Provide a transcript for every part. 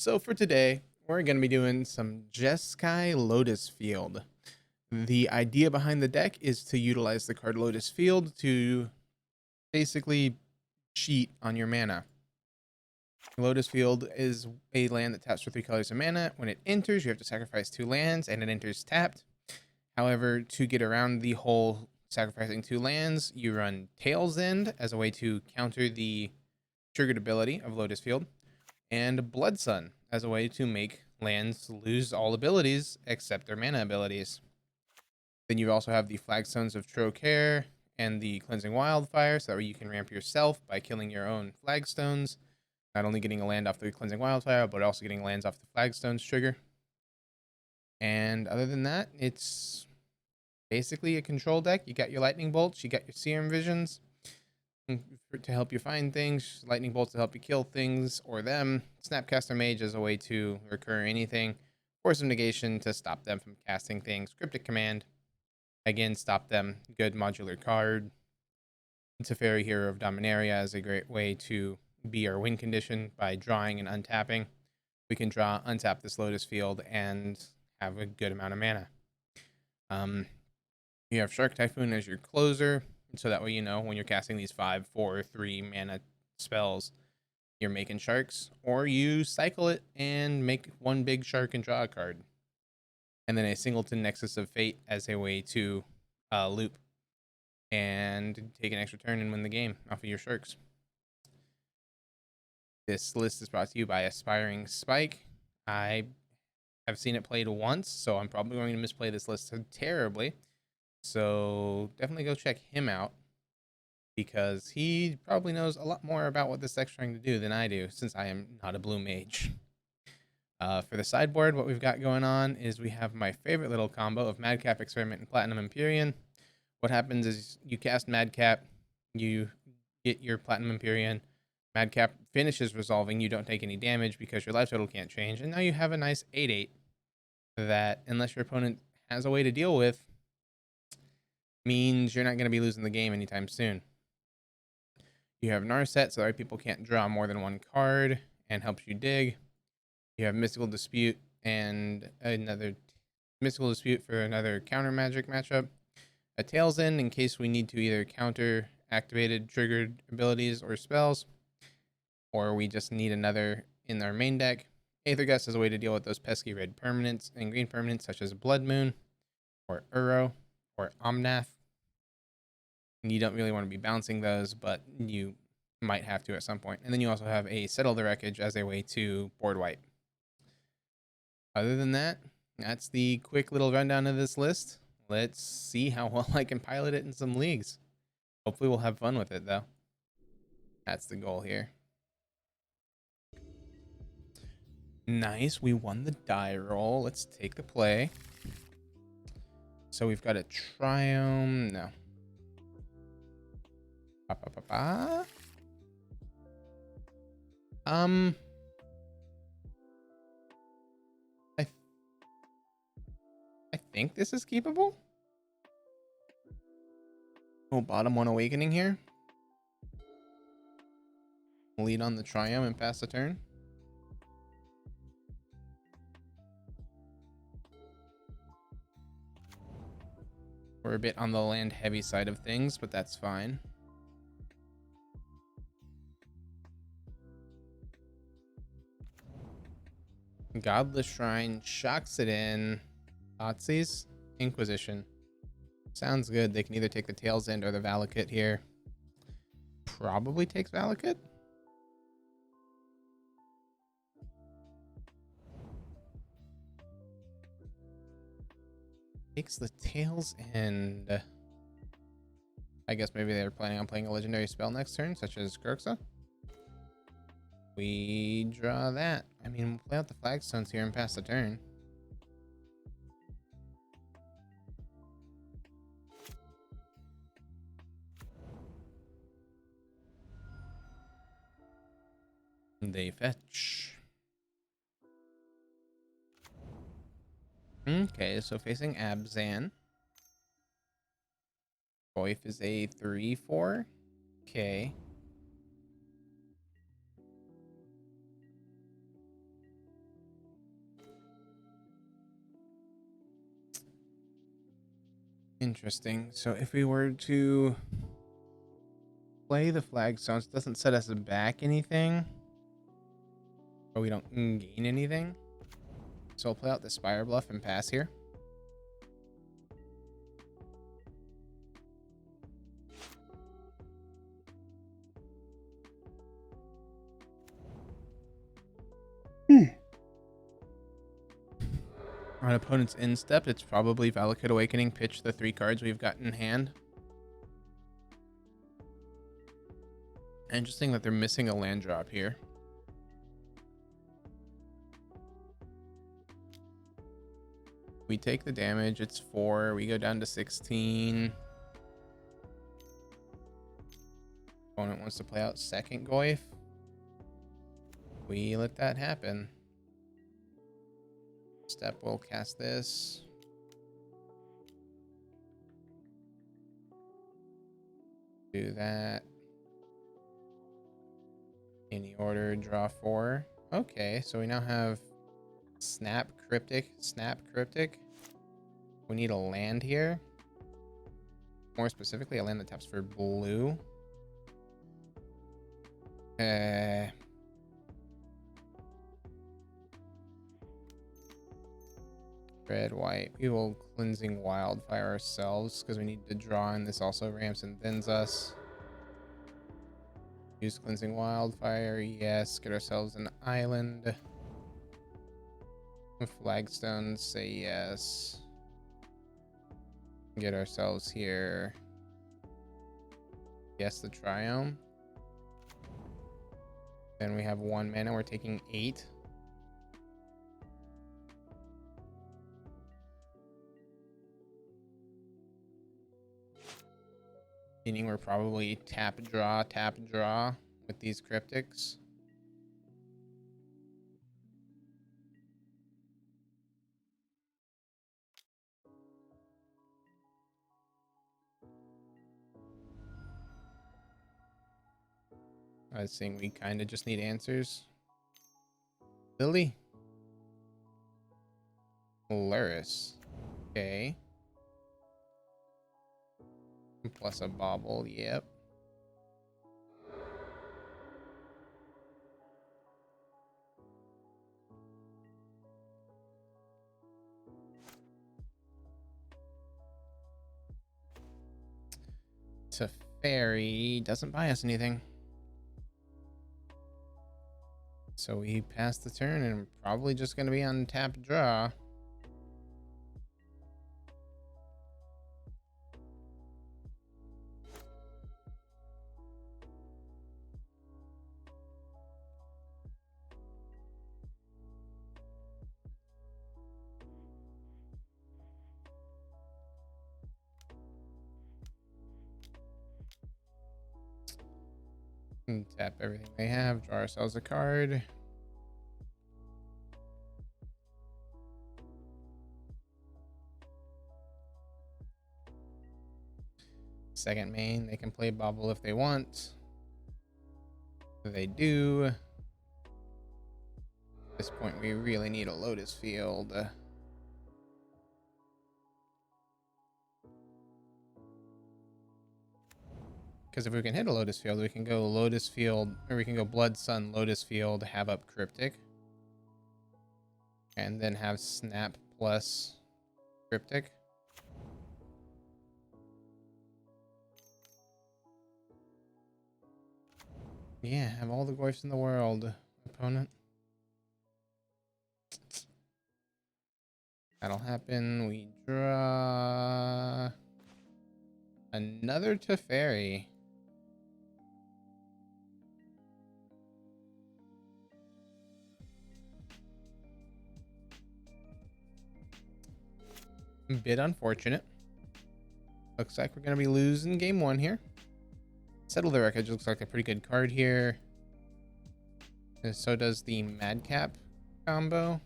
So for today, we're going to be doing some Jeskai Lotus Field. The idea behind the deck is to utilize the card Lotus Field to basically cheat on your mana. Lotus Field is a land that taps for 3 colors of mana. When it enters, you have to sacrifice 2 lands, and it enters tapped. However, to get around the whole sacrificing 2 lands, you run Tail's End as a way to counter the triggered ability of Lotus Field, and Blood Sun as a way to make lands lose all abilities except their mana abilities. Then you also have the Flagstones of Trocare and the Cleansing Wildfire, so that way you can ramp yourself by killing your own Flagstones, not only getting a land off the Cleansing Wildfire, but also getting lands off the Flagstones trigger. And other than that, it's basically a control deck. You got your Lightning Bolts, you got your Serum Visions to help you find things, Lightning Bolts to help you kill things or them, Snapcaster Mage as a way to recur anything, Force of Negation to stop them from casting things, Cryptic Command, again, stop them, good modular card. Teferi, Hero of Dominaria is a great way to be our win condition by drawing and untapping. We can draw, untap this Lotus Field, and have a good amount of mana. You have Shark Typhoon as your closer, so that way you know when you're casting these 5, 4, 3 mana spells, you're making sharks, or you cycle it and make one big shark and draw a card. And then a Singleton Nexus of Fate as a way to loop and take an extra turn and win the game off of your sharks. This list is brought to you by AspiringSpike. I have seen it played once, so I'm probably going to misplay this list terribly. So definitely go check him out, because he probably knows a lot more about what this deck's trying to do than I do, since I am not a blue mage. For the sideboard, what we've got going on is we have my favorite little combo of Madcap, Experiment, and Platinum Empyrean. What happens is you cast Madcap, you get your Platinum Empyrean, Madcap finishes resolving, you don't take any damage because your life total can't change, and now you have a nice 8/8 that, unless your opponent has a way to deal with, means you're not going to be losing the game anytime soon. You have Narset, so that people can't draw more than one card and helps you dig. You have Mystical Dispute and another Mystical Dispute for another counter magic matchup. A Tail's End in case we need to either counter activated triggered abilities or spells, or we just need another in our main deck. Aether Gust is a way to deal with those pesky red permanents and green permanents such as Blood Moon or Uro or Omnath. You don't really want to be bouncing those, but you might have to at some point. And then you also have a Settle the Wreckage as a way to board wipe. Other than that, that's the quick little rundown of this list. Let's see how well I can pilot it in some leagues. Hopefully we'll have fun with it, though. That's the goal here. Nice, we won the die roll. Let's take the play. So we've got a Triome. No. I think this is keepable. Oh, bottom 1 Awakening here. Lead on the Triome and pass the turn. We're a bit on the land heavy side of things, but that's fine. Godless Shrine shocks it in. Thoughtseize, Inquisition. Sounds good. They can either take the Tail's End or the Valakut here. Probably takes Valakut. Takes the Tail's End. I guess maybe they're planning on playing a legendary spell next turn, such as Grixis. We draw that. I mean, we'll play out the Flagstones here and pass the turn. They fetch. Okay, so facing Abzan. Boyf is a 3/4. Okay. Interesting. So if we were to play the flagstones, it doesn't set us back anything, or we don't gain anything. So I'll play out the Spire Bluff and pass here. On opponent's instep, it's probably Valakut Awakening, pitch the 3 cards we've got in hand. Interesting that they're missing a land drop here. We take the damage, it's 4, we go down to 16. Opponent wants to play out second Goyf. We let that happen. Step, we'll cast this. Do that. Any order, draw 4. Okay, so we now have Snap Cryptic, Snap Cryptic. We need a land here. More specifically, a land that taps for blue. Red, white. We will Cleansing Wildfire ourselves because we need to draw, and this also ramps and thins us. Use Cleansing Wildfire, yes. Get ourselves an island. Flagstones, say yes. Get ourselves here. Yes, the Triome. Then we have 1 mana, we're taking 8. Meaning we're probably tap, draw with these cryptics. I was saying we kind of just need answers. Lily. Luris. Okay. Plus a bauble, yep. Teferi doesn't buy us anything. So we pass the turn and probably just going to be on tap draw. And tap everything they have, draw ourselves a card. Second main, they can play bauble if they want. They do. At this point, we really need a Lotus Field. Because if we can hit a Lotus Field, we can go Lotus Field, or we can go Blood Sun, Lotus Field, have up Cryptic. And then have Snap plus Cryptic. Yeah, have all the Goyfs in the world, opponent. That'll happen. We draw another Teferi. Bit unfortunate. Looks like we're going to be losing game 1 here. Settle the Wreckage looks like a pretty good card here. And so does the Madcap combo.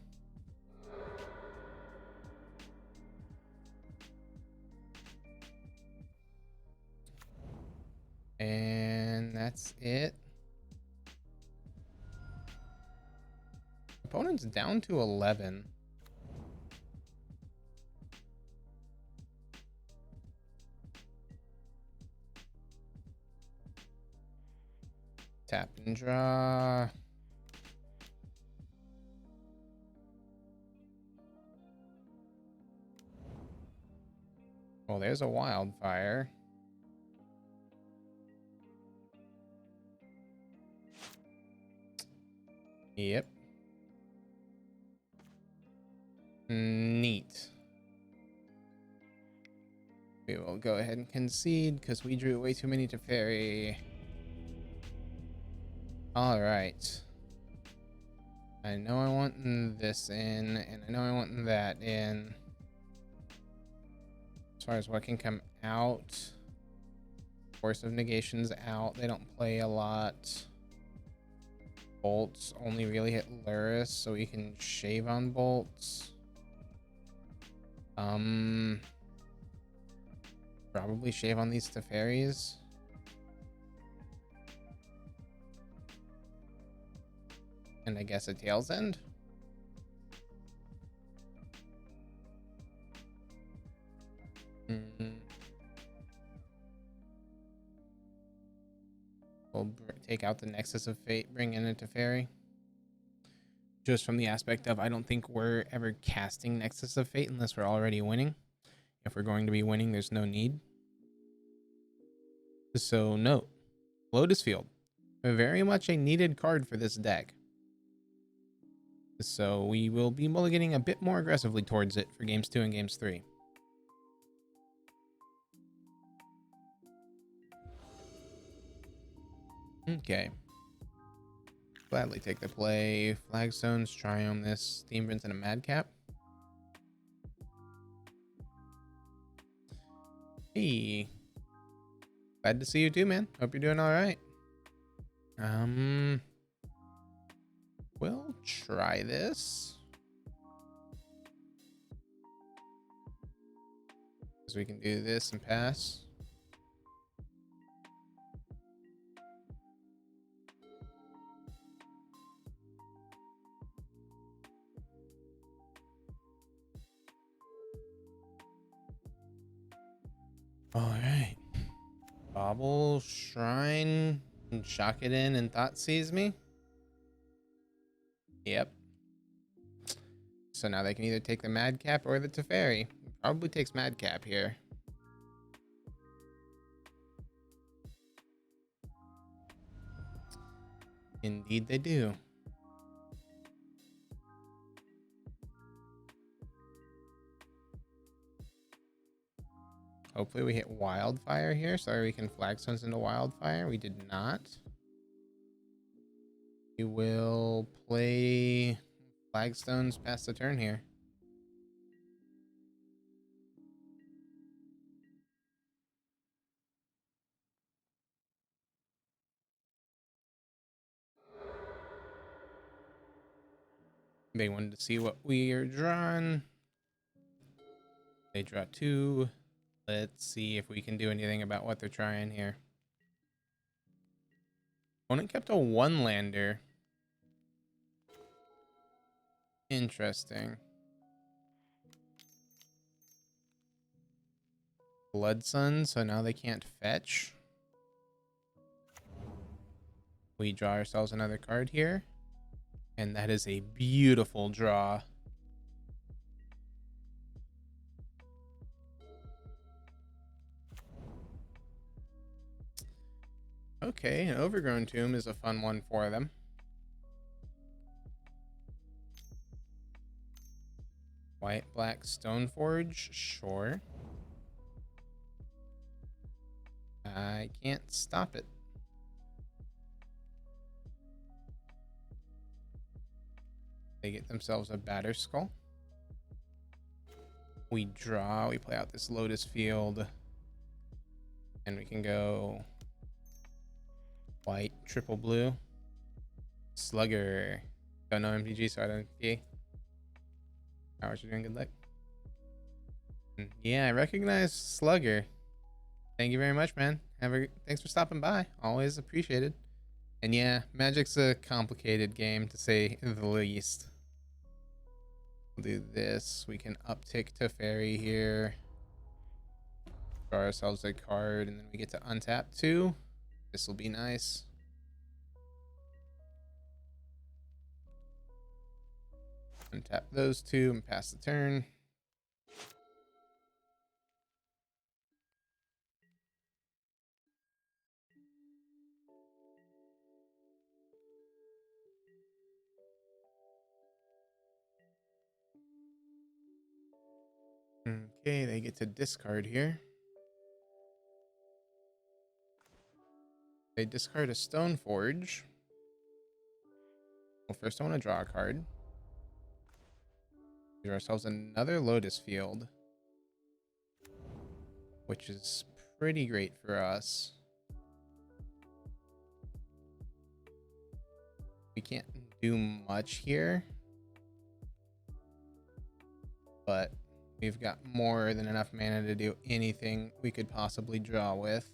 And that's it. Opponent's down to 11. Tap and draw. Well, there's a wildfire. Yep. Neat. We will go ahead and concede because we drew way too many to fairy. All right. I know I want this in, and I know I want that in. As far as what can come out, Force of Negation's out. They don't play a lot. Bolts only really hit Luris, so we can shave on bolts. Probably shave on these Teferis. And I guess a Tail's End. We'll take out the Nexus of Fate, bring in a Teferi. Just from the aspect of, I don't think we're ever casting Nexus of Fate unless we're already winning. If we're going to be winning, there's no need. So note, Lotus Field, very much a needed card for this deck. So we will be mulliganing a bit more aggressively towards it for games 2 and games 3. Okay. Gladly take the play. Flagstones, Triome this, Steam Prince, and a Madcap. Hey. Glad to see you too, man. Hope you're doing all right. We'll try this. So we can do this and pass. All right. Bobble, Shrine, and shock it in and Thought Seize me. Yep. So now they can either take the Madcap or the Teferi. Probably takes Madcap here. Indeed they do. Hopefully we hit Wildfire here. Sorry, we can Flagstones into Wildfire. We did not. We will play Flagstones past the turn here. They wanted to see what we are drawing. They draw 2. Let's see if we can do anything about what they're trying here. Opponent kept a 1-lander. Interesting. Blood Sun, so now they can't fetch. We draw ourselves another card here. And that is a beautiful draw. Okay, an Overgrown Tomb is a fun one for them. White, black, Stoneforge, sure. I can't stop it. They get themselves a Batterskull. We draw, we play out this Lotus Field. And we can go white, triple blue. Slugger. Don't know MTG, so I don't PA. How are you doing? Good luck. Yeah, I recognize Slugger. Thank you very much, man. Thanks for stopping by. Always appreciated. And yeah, Magic's a complicated game to say the least. We'll do this. We can uptick Teferi here. Draw ourselves a card, and then we get to untap 2. This will be nice. Untap those two and pass the turn. Okay, they get to discard here. They discard a Stoneforge. Well, first I want to draw a card. Give ourselves another Lotus Field, which is pretty great for us. We can't do much here, but we've got more than enough mana to do anything we could possibly draw with.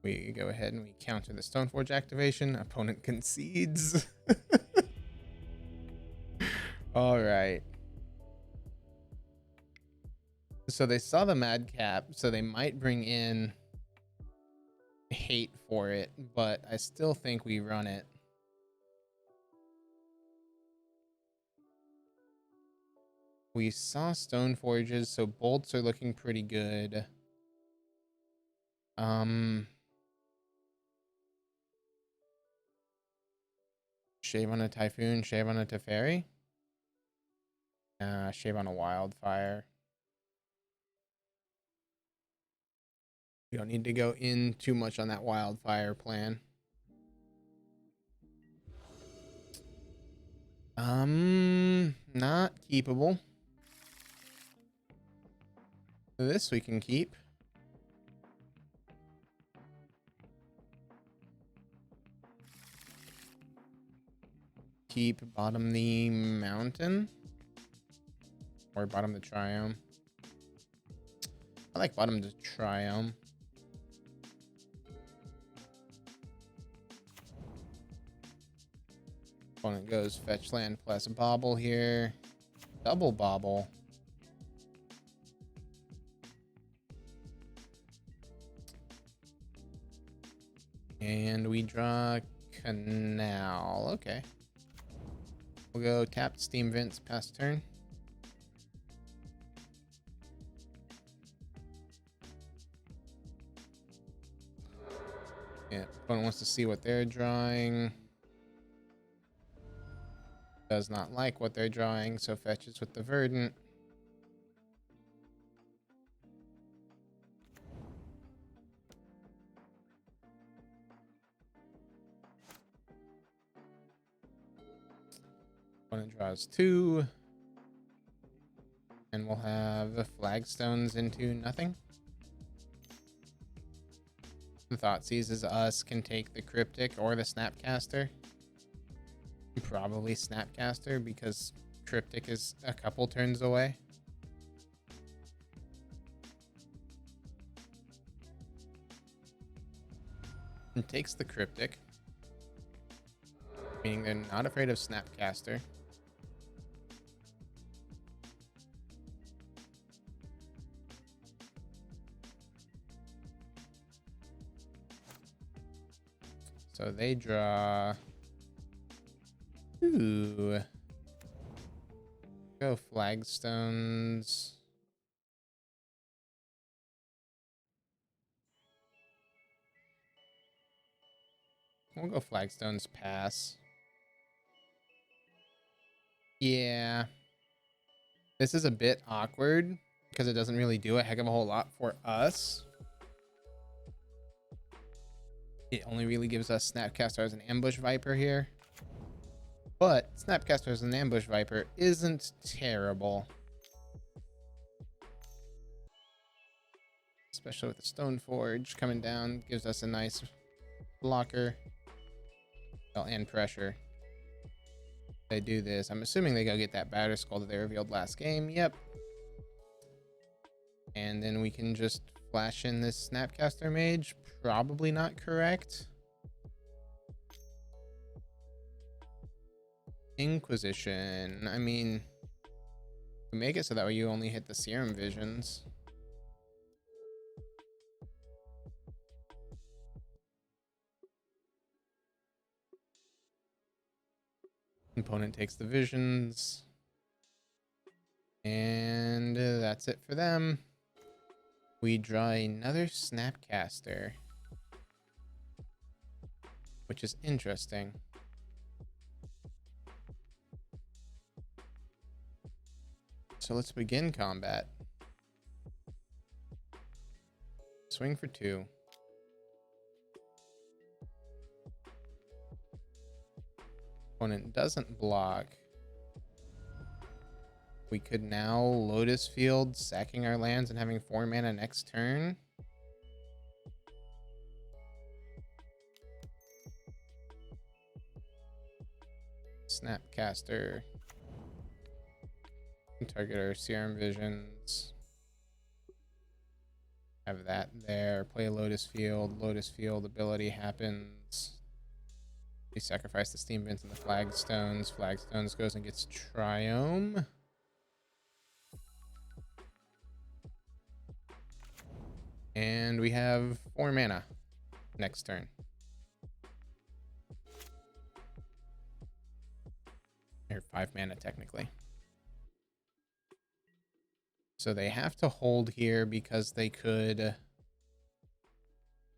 We go ahead and we counter the Stoneforge activation. Opponent concedes. All right. So they saw the Madcap, so they might bring in hate for it, but I still think we run it. We saw Stoneforges, so bolts are looking pretty good. Shave on a Typhoon, shave on a Teferi. Shave on a Wildfire. We don't need to go in too much on that Wildfire plan. Not keepable. This we can keep. Keep bottom the mountain. Or bottom the triome. I like bottom the triome. Opponent goes fetch land plus bobble here. Double bobble. And we draw Canal. Okay. We'll go tap Steam Vents, pass turn. Yeah, opponent wants to see what they're drawing. Does not like what they're drawing, so fetches with the Verdant. Opponent draws 2. And we'll have flagstones into nothing. The Thought Seizes us can take the Cryptic or the Snapcaster. Probably Snapcaster because Cryptic is a couple turns away. And takes the Cryptic, meaning they're not afraid of Snapcaster. So they draw 2. Go flagstones. We'll go flagstones, pass. Yeah. This is a bit awkward because it doesn't really do a heck of a whole lot for us. It only really gives us Snapcaster as an Ambush Viper here. But Snapcaster as an Ambush Viper isn't terrible. Especially with the Stoneforge coming down, gives us a nice blocker. Well, and pressure. They do this. I'm assuming they go get that Batter Skull that they revealed last game. Yep. And then we can just flash in this Snapcaster Mage. Probably not correct. Inquisition. I mean, we make it so that way you only hit the Serum Visions. Opponent takes the Visions. And that's it for them. We draw another Snapcaster, which is interesting. So let's begin combat. Swing for 2. Opponent doesn't block. We could now Lotus Field, sacking our lands and having 4 mana next turn. Snapcaster. Target our Serum Visions. Have that there. Play Lotus Field. Lotus Field ability happens. We sacrifice the Steam Vents and the Flagstones. Flagstones goes and gets Triome. And we have 4 mana next turn. Or 5 mana technically. So they have to hold here because they could,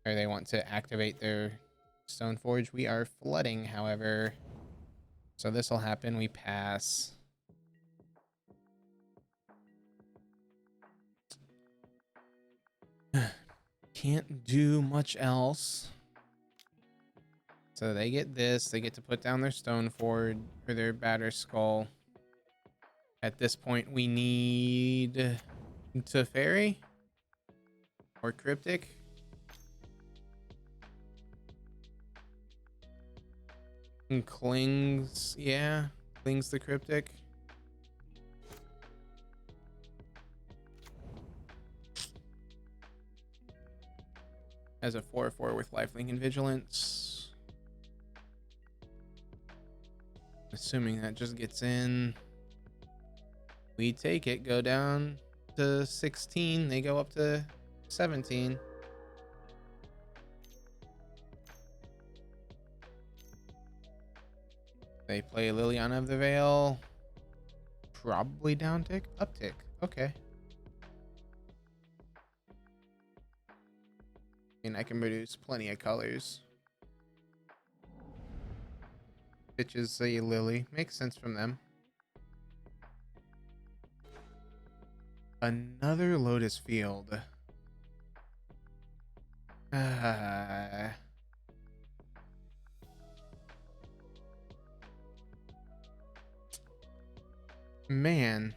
or they want to activate their Stoneforge. We are flooding, however. So this will happen. We pass. Can't do much else. So they get this. They get to put down their Stoneforge or their Batter Skull. At this point, we need Teferi or Cryptic. And Clings, yeah, Clings the Cryptic. As a 4/4 with Lifelink and Vigilance. Assuming that just gets in. We take it, go down to 16. They go up to 17. They play Liliana of the Veil. Probably down tick, up tick. Okay. And I can produce plenty of colors. Pitches a Lily. Makes sense from them. Another Lotus Field. Man.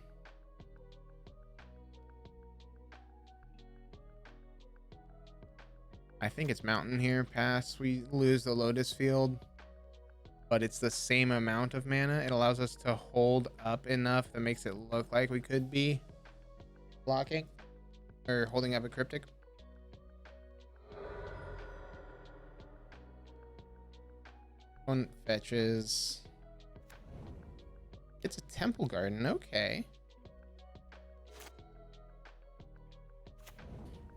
I think it's Mountain here. Pass. We lose the Lotus Field. But it's the same amount of mana. It allows us to hold up enough that makes it look like we could be blocking or holding up a Cryptic. One fetches. It's a Temple Garden. Okay.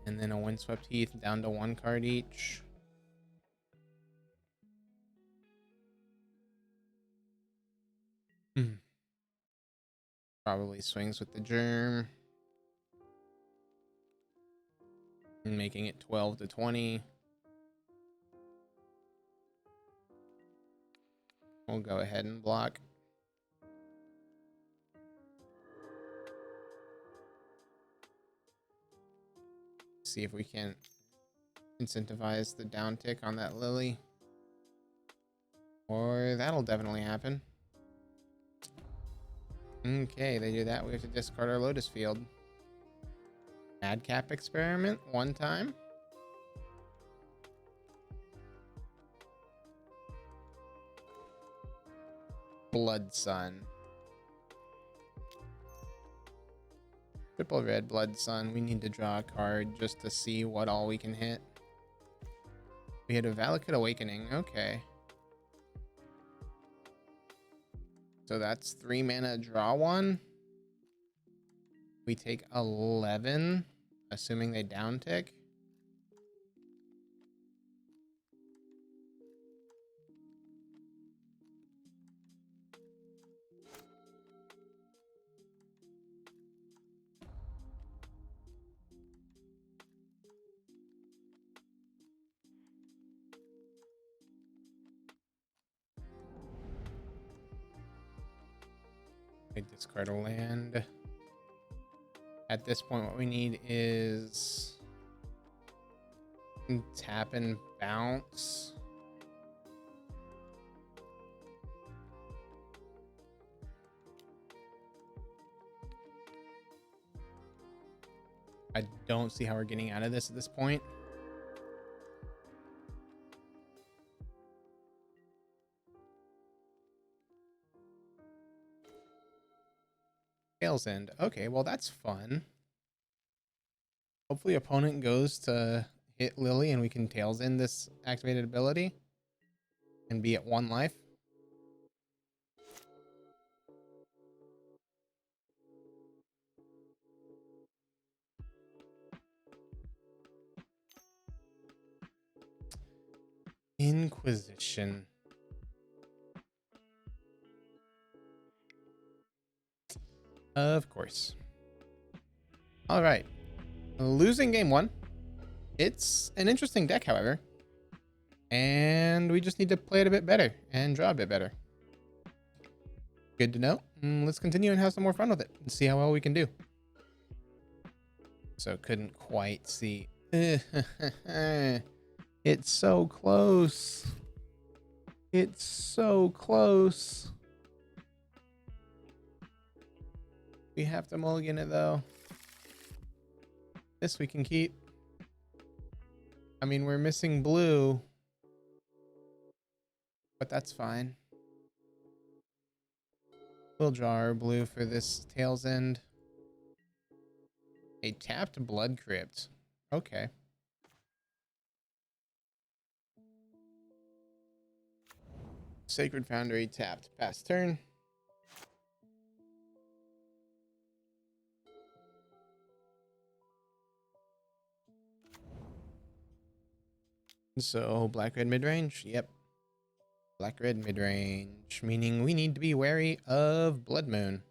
And then a Windswept Heath down to 1 card each. Probably swings with the Germ. And making it 12 to 20. We'll go ahead and block. See if we can incentivize the down tick on that Lily. Or that'll definitely happen. Okay, they do that. We have to discard our Lotus Field. Madcap Experiment 1 time. Blood Sun. Triple red Blood Sun. We need to draw a card just to see what all we can hit. We had a Valakut Awakening. Okay. So that's 3 mana, draw 1. We take 11, assuming they downtick. I discard a land. At this point, what we need is tap and bounce. I don't see how we're getting out of this at this point. Tails End. Okay, well that's fun. Hopefully opponent goes to hit Lily and we can Tails End this activated ability and be at 1 life. Inquisition. Of course. All right. Losing game 1. It's an interesting deck, however. And we just need to play it a bit better and draw a bit better. Good to know. Let's continue and have some more fun with it and see how well we can do. So couldn't quite see. It's so close. It's so close. We have to mulligan it though. This we can keep. I mean, we're missing blue, but that's fine. We'll draw our blue for this Tails End. A tapped Blood Crypt. Okay. Sacred Foundry tapped. Pass turn. So black-red mid-range. Yep. Black-red mid-range, meaning we need to be wary of Blood Moon.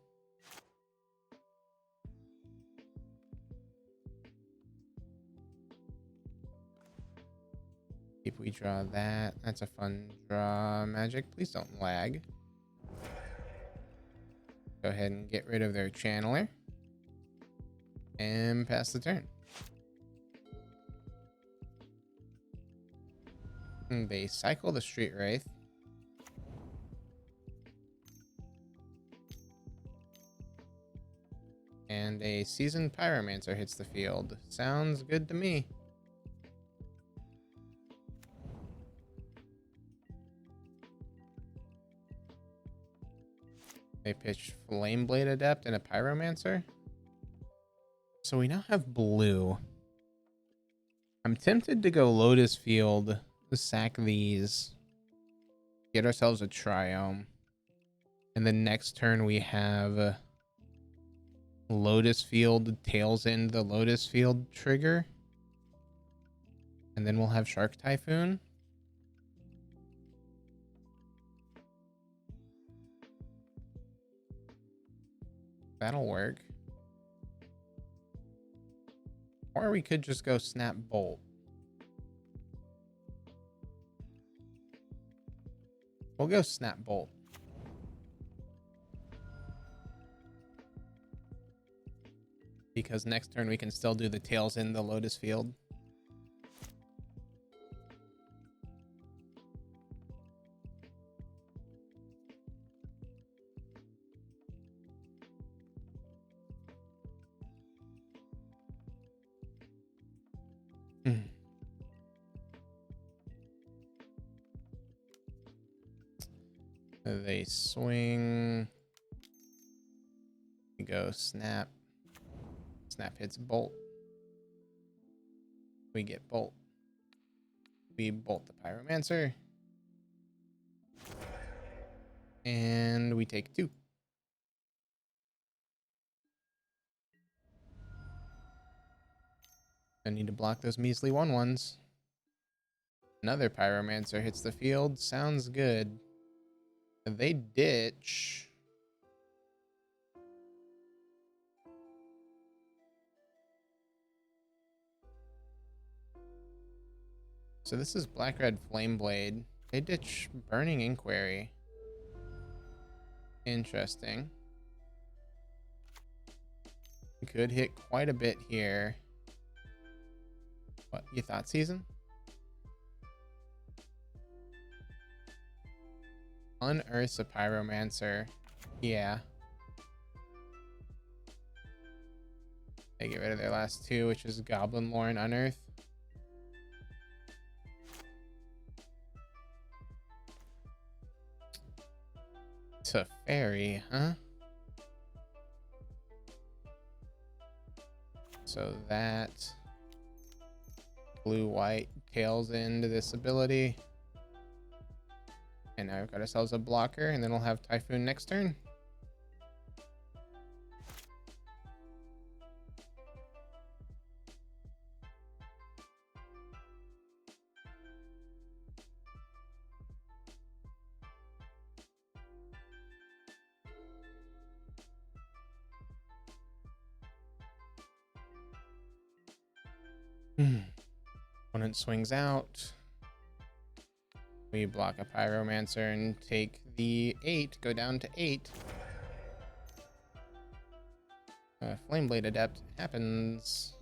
If we draw that, that's a fun draw. Magic, please don't lag. Go ahead and get rid of their channeler. And pass the turn. And they cycle the Street Wraith. And a Seasoned Pyromancer hits the field. Sounds good to me. They pitched Flameblade Adept and a Pyromancer. So we now have blue. I'm tempted to go Lotus Field, sack these, get ourselves a Triome. And the next turn we have Lotus Field, Tails End the Lotus Field trigger. And then we'll have Shark Typhoon. That'll work. Or we could just go Snap Bolt. We'll go Snap Bolt. Because next turn we can still do the Tails in the Lotus Field. They swing. We go snap. Snap hits bolt. We get bolt. We bolt the pyromancer. And we take 2. I need to block those measly 1/1s. Another pyromancer hits the field. Sounds good. They ditch. So this is Black-Red Flameblade. They ditch Burning Inquiry. Interesting. We could hit quite a bit here. What, you thought, Season? Unearths a Pyromancer. Yeah. They get rid of their last 2, which is Goblin Lore and Unearth. To Fairy, huh? So that blue-white tails into this ability. And now we've got ourselves a blocker, and then we'll have Typhoon next turn. Opponent swings out. We block a Pyromancer and take the 8, go down to 8. Flameblade Adept happens.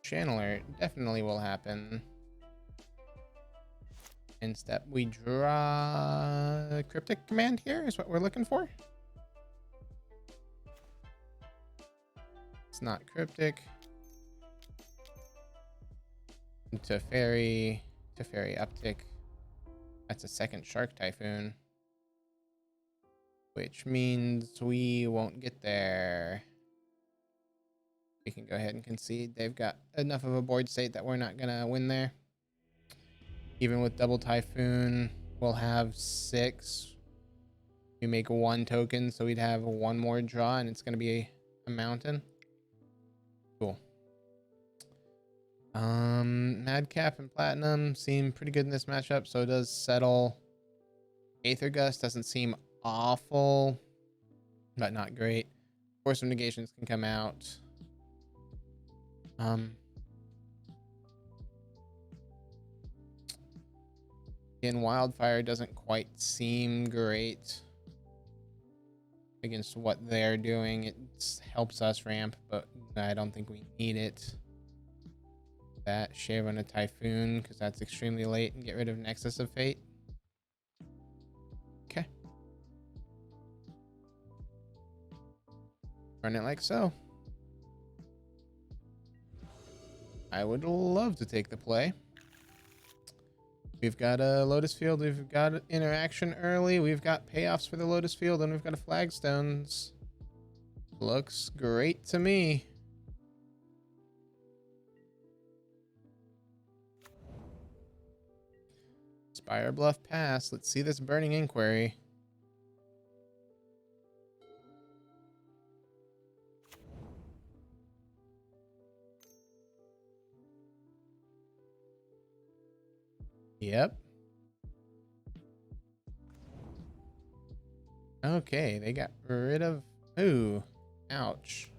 Channeler definitely will happen. In step, we draw a Cryptic Command here is what we're looking for. It's not Cryptic. Teferi uptick. That's a second Shark Typhoon. Which means we won't get there. We can go ahead and concede. They've got enough of a board state that we're not gonna win there. Even with double Typhoon, we'll have 6. We make 1 token, so we'd have 1 more draw, and it's gonna be a mountain. Cool. Madcap and Platinum seem pretty good in this matchup, so does Settle. Aether Gust doesn't seem awful, but not great. Force of Negations can come out. Again, Wildfire doesn't quite seem great against what they're doing. It helps us ramp, but I don't think we need it. That shave on a Typhoon, because that's extremely late, and get rid of Nexus of Fate. Okay. Run it like so. I would love to take the play. We've got a Lotus Field, we've got interaction early, we've got payoffs for the Lotus Field, and we've got a Flagstones. Looks great to me. Spire Bluff pass. Let's see this Burning Inquiry. Yep. Okay, they got rid of... Ooh. Ouch.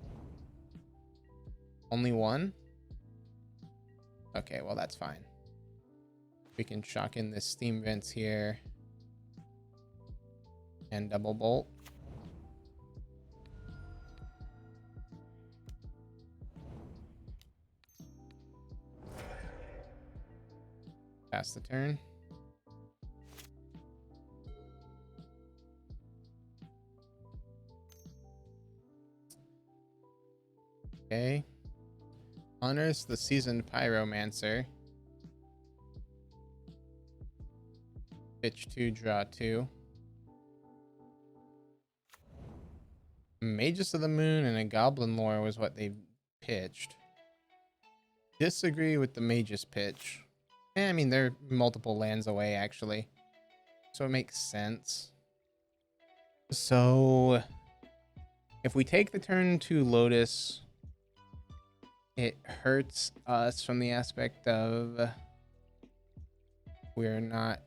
Only 1? Okay, well that's fine. We can shock in the Steam Vents here. And double bolt. Pass the turn. Okay. Unearths the Seasoned Pyromancer. Pitch 2, draw 2. Mages of the Moon and a Goblin Lore was what they pitched. Disagree with the Mage's pitch. I mean, they're multiple lands away, actually. So it makes sense. So, if we take the turn to Lotus, it hurts us from the aspect of we're not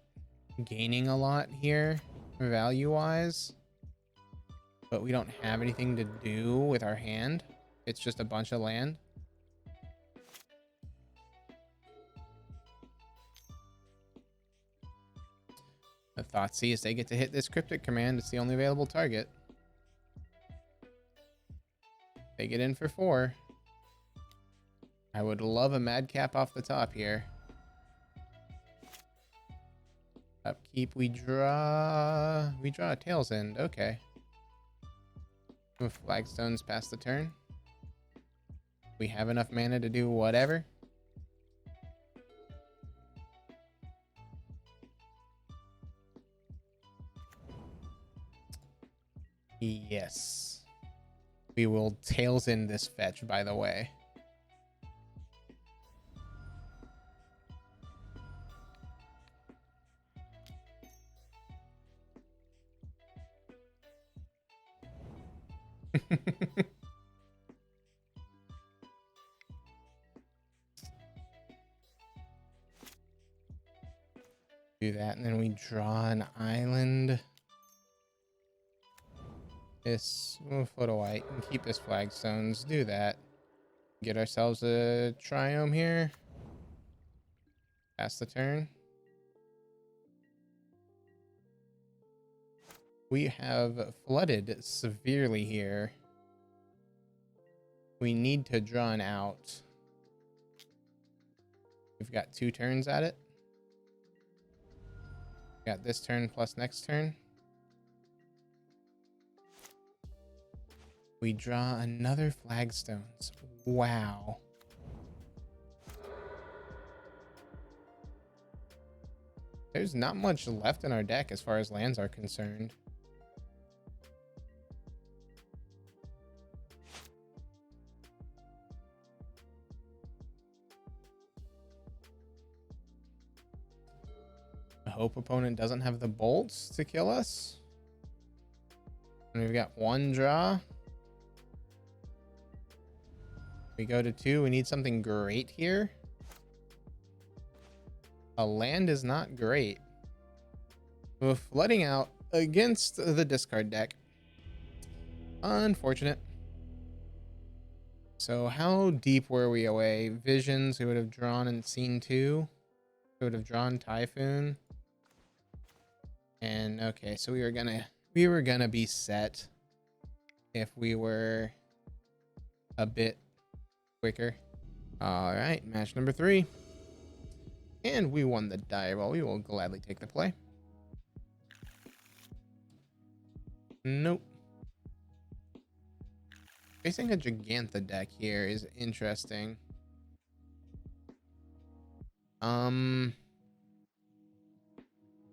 gaining a lot here, value-wise. But we don't have anything to do with our hand. It's just a bunch of land. The Thoughtseize, they get to hit this cryptic command. It's the only available target. They get in for 4. I would love a Madcap off the top here. Upkeep, we draw a Tail's End. Okay. With Flagstones past the turn. We have enough mana to do whatever. Yes. We will Tails in this fetch, by the way. Do that, and then we draw an island. This, we'll photo white and keep this flagstones. Do that. Get ourselves a triome here. Pass the turn. We have flooded severely here. We need to draw an out. We've got 2 turns at it. Got this turn plus next turn. We draw another flagstones. Wow. There's not much left in our deck as far as lands are concerned. I hope opponent doesn't have the bolts to kill us. And we've got 1 draw. We go to 2. We need something great here. A land is not great. We're flooding out against the discard deck. Unfortunate. So how deep were we away? Visions, who would have drawn in scene 2. Who would have drawn Typhoon. And okay, so we were gonna be set if we were a bit quicker. All right, match number 3. And we won the die roll. We will gladly take the play. Nope. Facing a Gigantha deck here is interesting.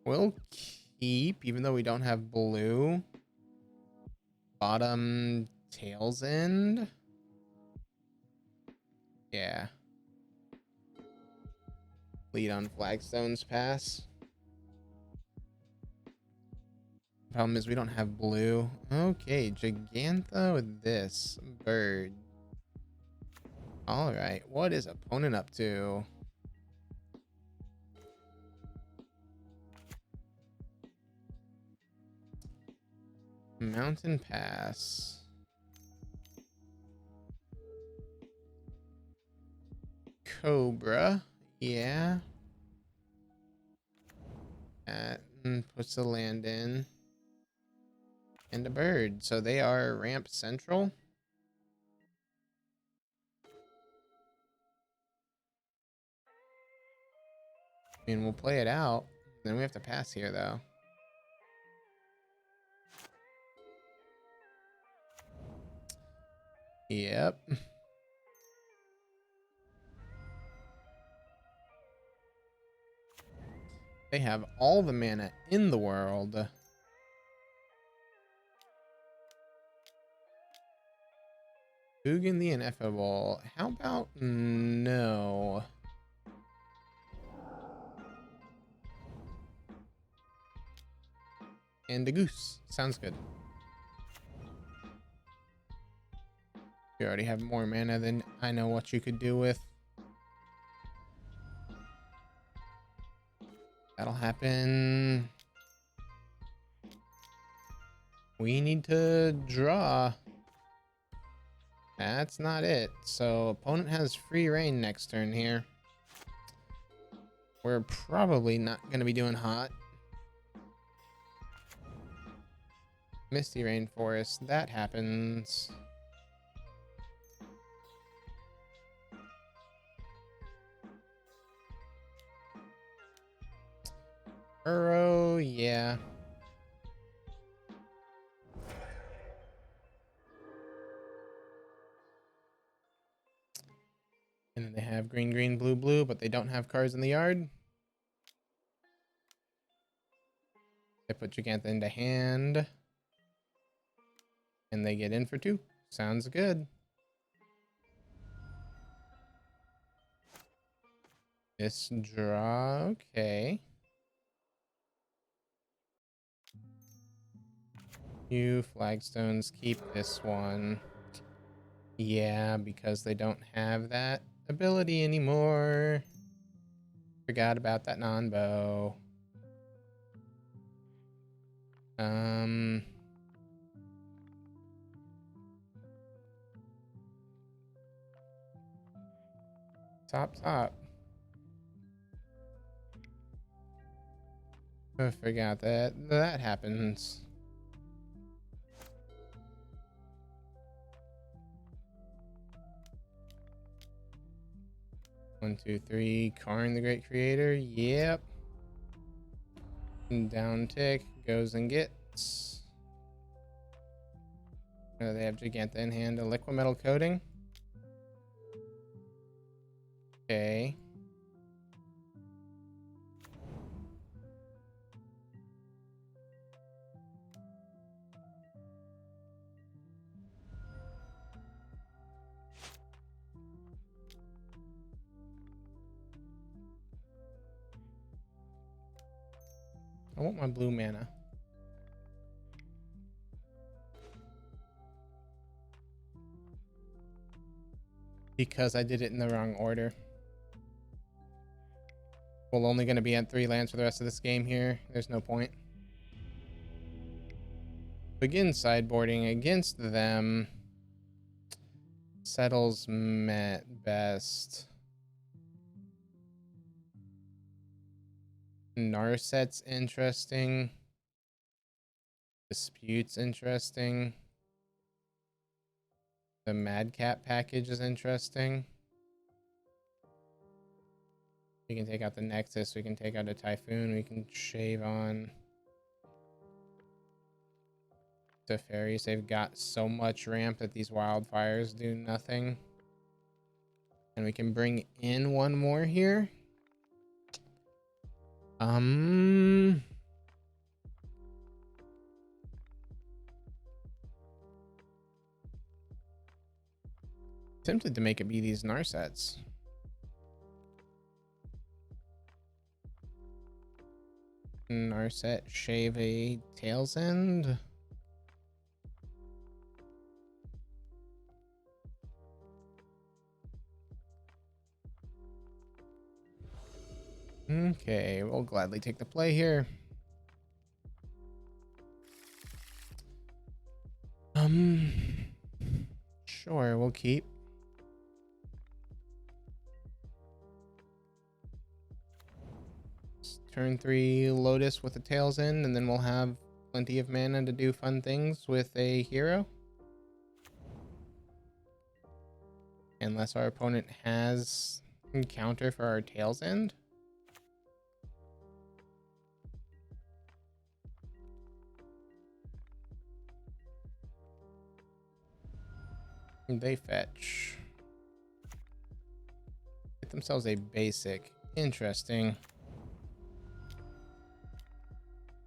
We'll keep, even though we don't have blue. Bottom Tail's End. Yeah. Lead on Flagstones pass. Problem is we don't have blue. Okay, Gigantha with this. Bird. Alright, what is opponent up to? Mountain Pass. Cobra. Yeah. That puts the land in. And a bird. So they are ramp central. I mean, we'll play it out. Then we have to pass here, though. Yep. They have all the mana in the world. Ugin the Ineffable. How about no? And a goose. Sounds good. You already have more mana than I know what you could do with. That'll happen. We need to draw. That's not it. So opponent has free reign next turn here. We're probably not going to be doing hot. Misty Rainforest. That happens. Burrow, yeah. And then they have green, green, blue, blue, but they don't have cards in the yard. They put Gigantha into hand. And they get in for 2. Sounds good. This draw, okay. You flagstones, keep this one. Yeah, because they don't have that ability anymore. Forgot about that non-bow. Top. I forgot that happens. One, two, three. Karn the Great Creator. Yep. Down tick. Goes and gets. They have Gigantha in hand. A liquid metal coating. Okay. I want my blue mana. Because I did it in the wrong order. We're only going to be at 3 lands for the rest of this game here. There's no point. Begin sideboarding against them. Settles met best. Narset's interesting. Dispute's interesting. The Madcap package is interesting. We can take out the Nexus. We can take out a Typhoon. We can shave on the fairies. They've got so much ramp that these wildfires do nothing. And we can bring in one more here. Tempted to make it be these Narsets. Narset, shave a Tail's End. Okay, we'll gladly take the play here. Sure, we'll keep. Turn 3 Lotus with the Tail's End, and then we'll have plenty of mana to do fun things with a hero. Unless our opponent has a counter for our Tail's End. They fetch. Get themselves a basic. Interesting.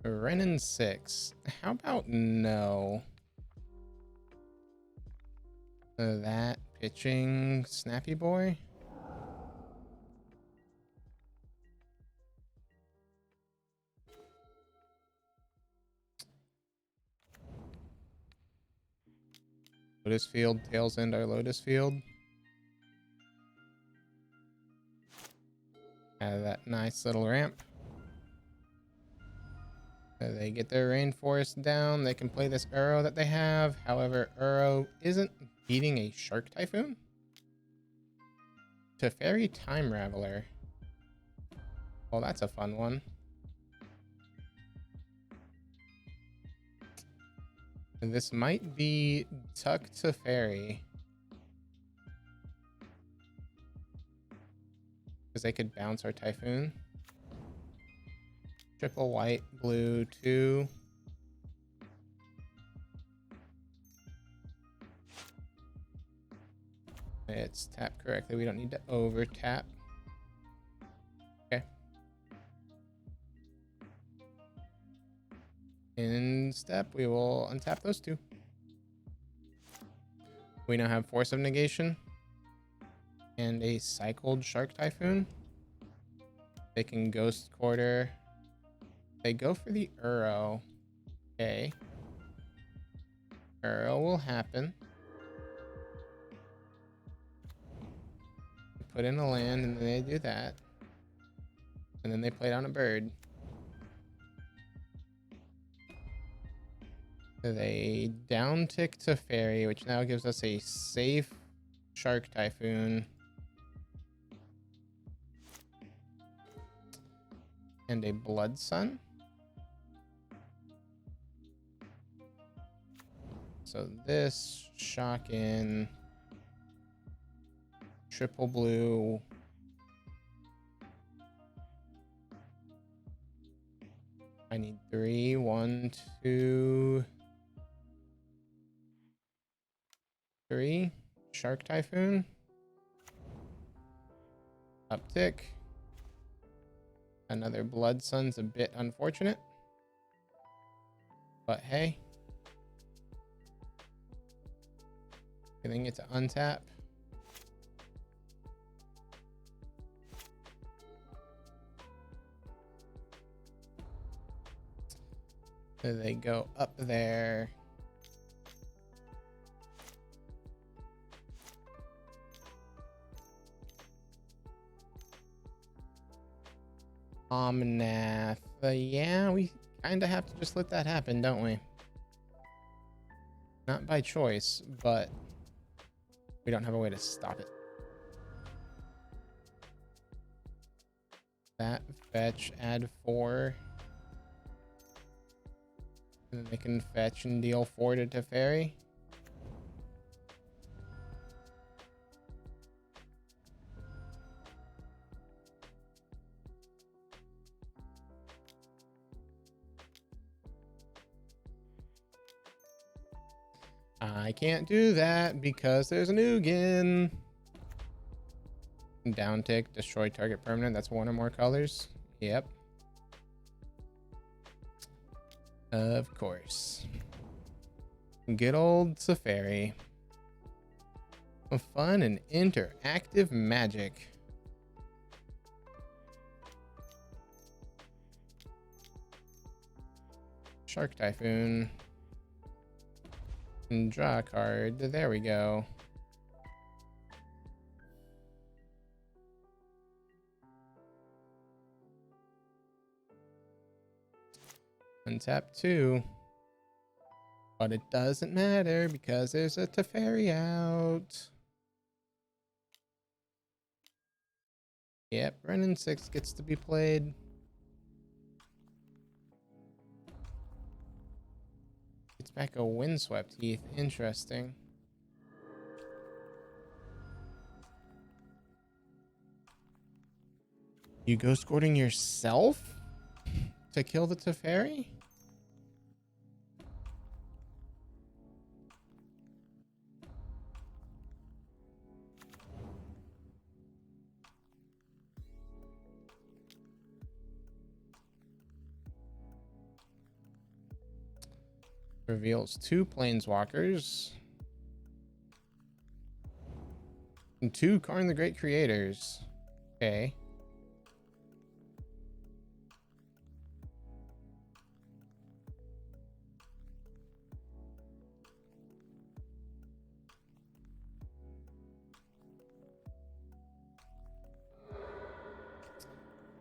Renin 6. How about no? That pitching Snappy Boy? Lotus Field, tails end our Lotus Field. That nice little ramp. They get their rainforest down. They can play this Uro that they have. However, Uro isn't beating a Shark Typhoon. Teferi Time Raveler. Well, that's a fun one. And this might be Tuck Teferi. Because they could bounce our Typhoon. Triple white, blue, 2. It's tapped correctly. We don't need to over tap. Okay. In step, we will untap those 2. We now have Force of Negation and a cycled Shark Typhoon. They can Ghost Quarter. They go for the Uro. Okay. Uro will happen. Put in a land, and then they do that. And then they play down a bird. So they down tick to Fairy, which now gives us a safe Shark Typhoon. And a Blood Sun. So this, shock in, triple blue. I need 3. 1, 2, 3. Shark Typhoon. Uptick. Another Blood Sun's a bit unfortunate. But hey. Getting it to untap. So they go up there. Omnath. Yeah, we kind of have to just let that happen, don't we? Not by choice, but we don't have a way to stop it. That fetch, add 4. And then they can fetch and deal 4 to Teferi. I can't do that because there's an Ugin. Down tick, destroy target permanent. That's 1 or more colors. Yep. Of course. Good old Safari. Fun and interactive magic. Shark Typhoon. And draw a card. There we go. Untap 2. But it doesn't matter because there's a Teferi out. Yep, Renin 6 gets to be played. It's back a Windswept Heath. Interesting. You ghost courting yourself to kill the Teferi? Reveals 2 planeswalkers. And 2 Karn the Great Creators. Okay.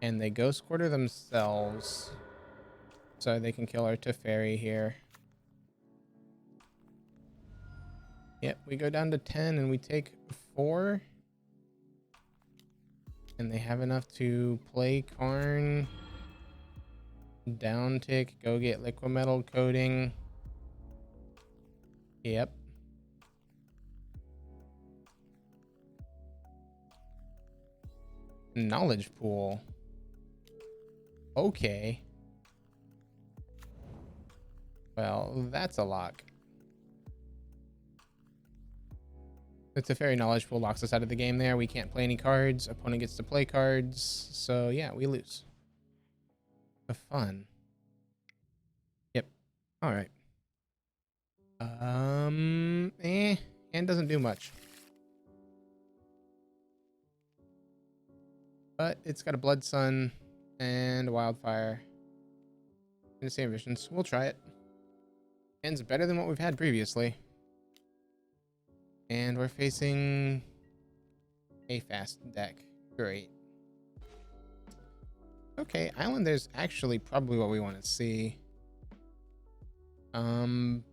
And they Ghost Quarter themselves. So they can kill our Teferi here. Yep, we go down to 10 and we take 4. And they have enough to play Karn. Down tick, go get Liquimetal Coating. Yep. Knowledge Pool. Okay. Well, that's a lock. It's a fairy knowledge pool locks us out of the game there. We can't play any cards. Opponent gets to play cards. So yeah, we lose. The fun. Yep. All right. And doesn't do much. But it's got a Blood Sun and a Wildfire. And the same visions. We'll try it. And it's better than what we've had previously. And we're facing a fast deck. Great. Okay, Islander's actually probably what we want to see. Bottom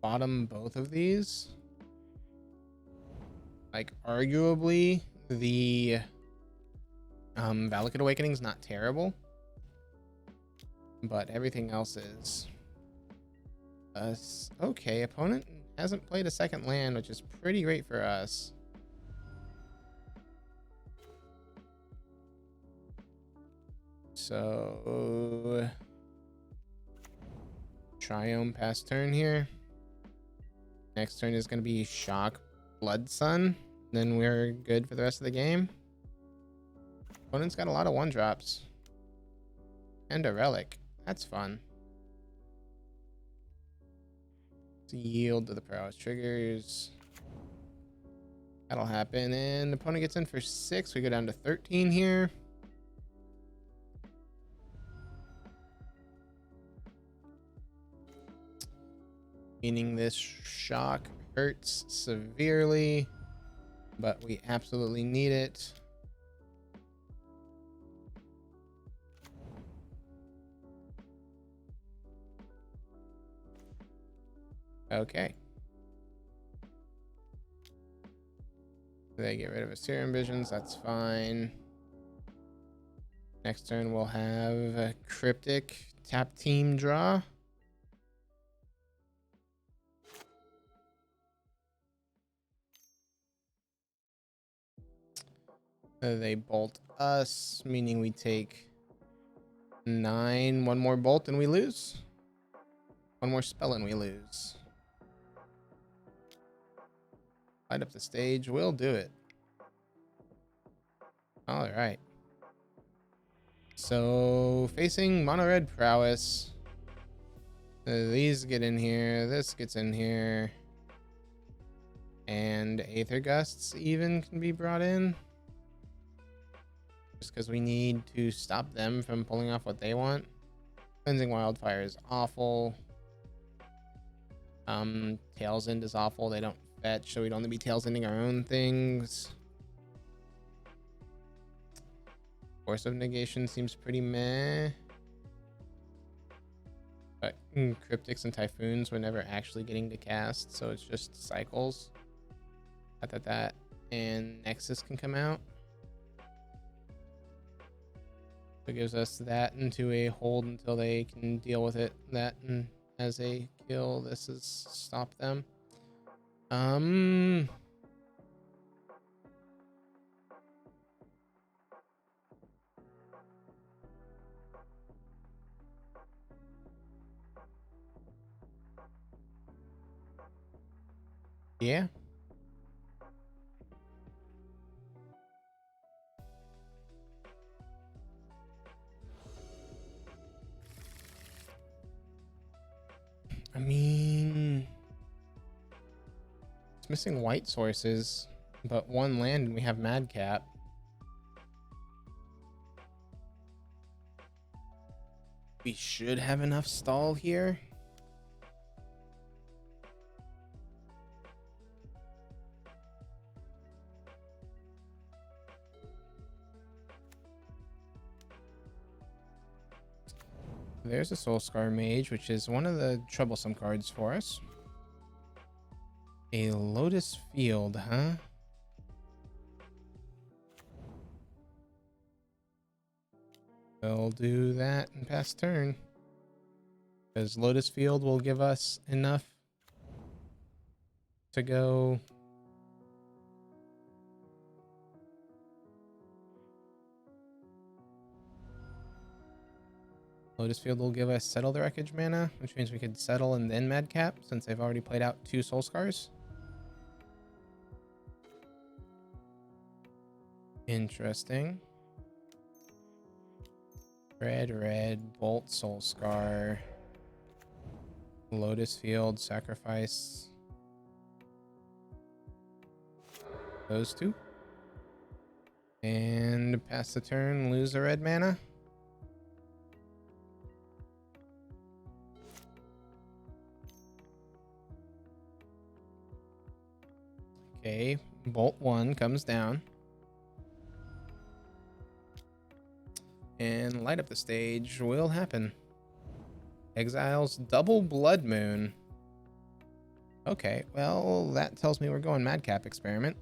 both of these. Like, arguably, the Valakut Awakening's not terrible. But everything else is. Okay, opponent hasn't played a second land, which is pretty great for us. So Triome pass turn here. Next turn is going to be Shock Blood Sun. Then we're good for the rest of the game. Opponent's got a lot of 1-drops. And a Relic. That's fun. Yield to the prowess triggers. That'll happen. And the opponent gets in for 6. We go down to 13 here. Meaning this shock hurts severely, but we absolutely need it. Okay. They get rid of Serum Visions, that's fine. Next turn we'll have a Cryptic, tap team draw. They bolt us, meaning we take 9. 1 more bolt and we lose. 1 more spell and we lose. Light up the stage, we'll do it. All right. So facing mono red prowess. These get in here, this gets in here. And Aether Gusts even can be brought in. Just because we need to stop them from pulling off what they want. Cleansing Wildfire is awful. Tails End is awful. They don't fetch, so we'd only be Tails Ending our own things. Force of Negation seems pretty meh. But Cryptics and Typhoons we're never actually getting to cast, so it's just cycles. That. And Nexus can come out. It gives us that into a hold until they can deal with it. That and as a kill, this is stop them. Yeah. I mean, It's missing white sources, but one land and we have Madcap. We should have enough stall here. There's a Soulscar Mage, which is one of the troublesome cards for us. A Lotus Field, huh? We'll do that and pass turn. Because Lotus Field will give us enough to go. Lotus Field will give us Settle the Wreckage mana, which means we could settle and then Madcap, since they've already played out 2 Soulscars. Interesting. Red, Bolt, Soulscar. Lotus Field, sacrifice those 2. And pass the turn, lose a red mana. Okay, Bolt 1 comes down. And light up the stage will happen. Exiles double Blood Moon. Okay, well, that tells me we're going Madcap Experiment.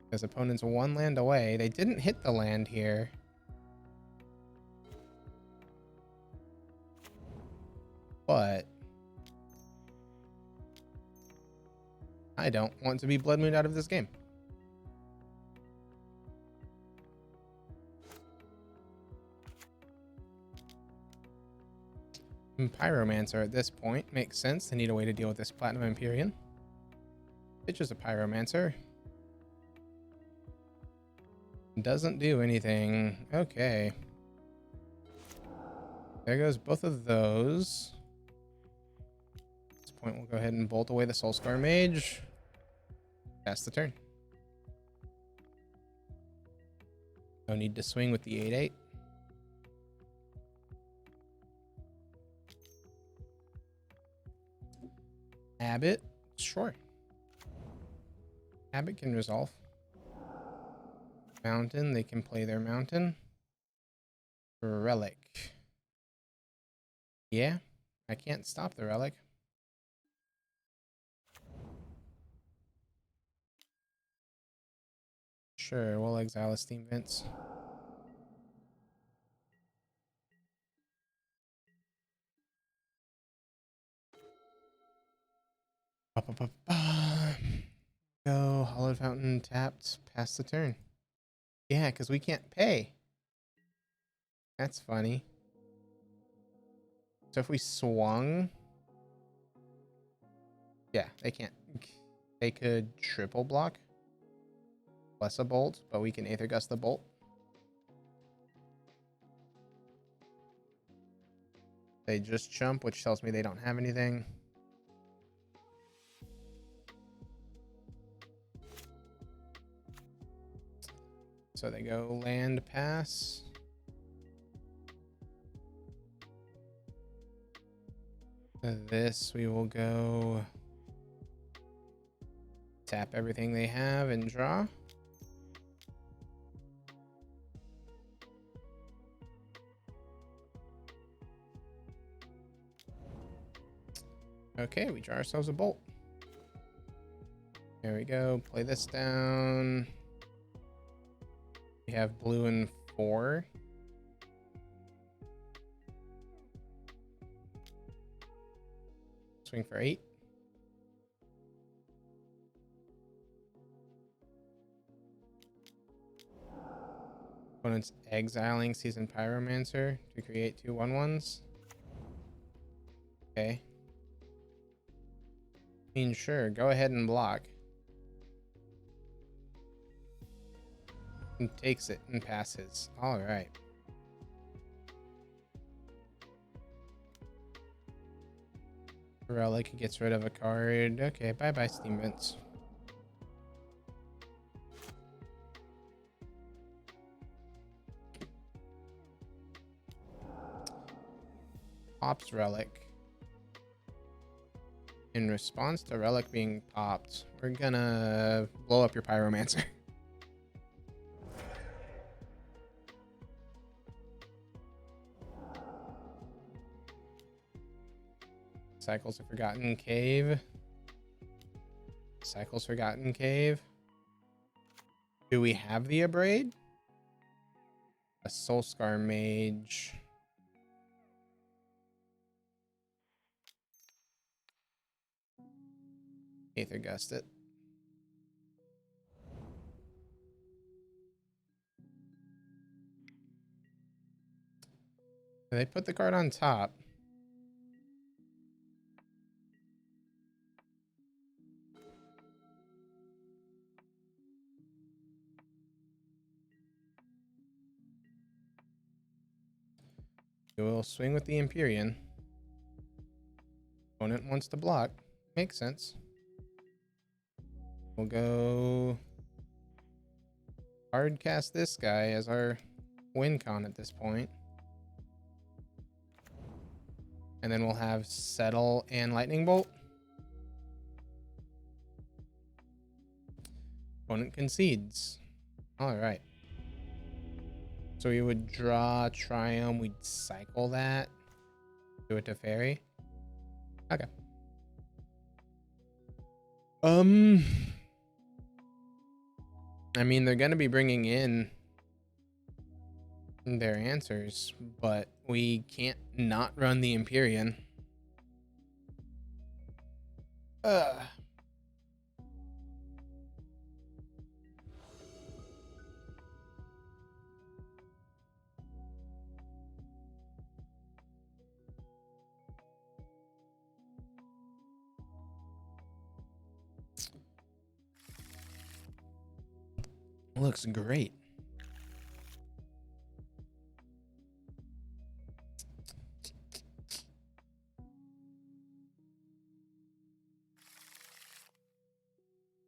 Because opponent's 1 land away. They didn't hit the land here. But I don't want to be Blood Moon out of this game. Pyromancer at this point makes sense. They need a way to deal with this Platinum Empyrean. Pitches a Pyromancer. Doesn't do anything. Okay. There goes both of those. At this point, we'll go ahead and bolt away the Soulscar Mage. Pass the turn. No need to swing with the 8/8. Abbott, sure. Abbott can resolve. Mountain, they can play their mountain. Relic. Yeah, I can't stop the relic. Sure, we'll exile a Steam Vents. Go, Hollowed Fountain tapped, pass the turn. Yeah, because we can't pay. That's funny. So if we swung... Yeah, they can't. They could triple block. Plus a bolt, but we can Aether Gust the bolt. They just jump, which tells me they don't have anything. So they go land pass. This we will go tap everything they have and draw. Okay, we draw ourselves a bolt. There we go. Play this down. We have blue and 4. Swing for 8. Opponent's exiling Seasoned Pyromancer to create 2 1/1s. Okay. I mean, sure, go ahead and block. And takes it and passes. All right. Relic gets rid of a card. Okay, bye-bye, Steam Vents. Pops Relic. In response to Relic being popped, we're gonna blow up your Pyromancer. Cycles of Forgotten Cave. Cycles Forgotten Cave. Do we have the Abrade? A Soulscar Mage. Aether Gust it. They put the card on top. We will swing with the Empyrean. Opponent wants to block. Makes sense. We'll go hard cast this guy as our win con at this point. And then we'll have Settle and Lightning Bolt. Opponent concedes. All right. So we would draw Triumph. We'd cycle that. Do it to Fairy. Okay. I mean, they're going to be bringing in their answers, but we can't not run the Empyrean. Looks great.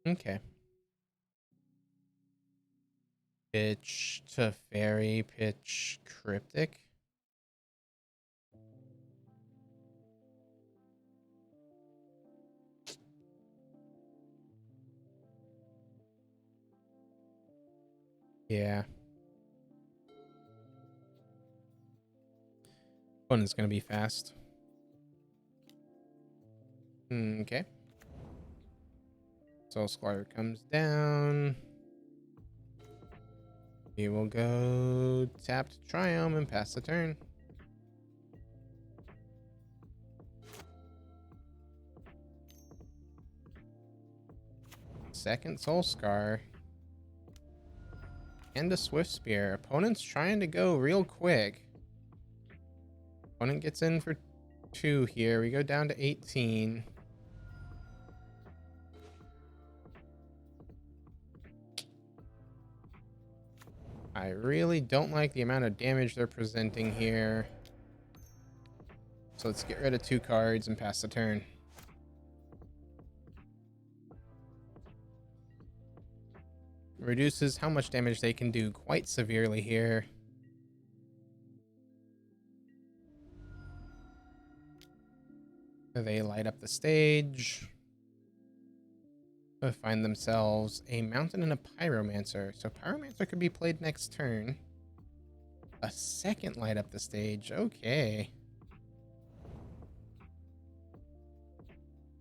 Okay. Pitch to Fairy, pitch Cryptic. Yeah. Opponent's gonna be fast. Okay. Soul Squire comes down. We will go tap to Triumph and pass the turn. Second Soul Scar. And a Swift Spear. Opponent's trying to go real quick. Opponent gets in for 2 here. We go down to 18. I really don't like the amount of damage they're presenting here. So let's get rid of 2 cards and pass the turn. Reduces how much damage they can do quite severely here. They light up the stage. Find themselves a Mountain and a Pyromancer. So Pyromancer could be played next turn. A second light up the stage. Okay.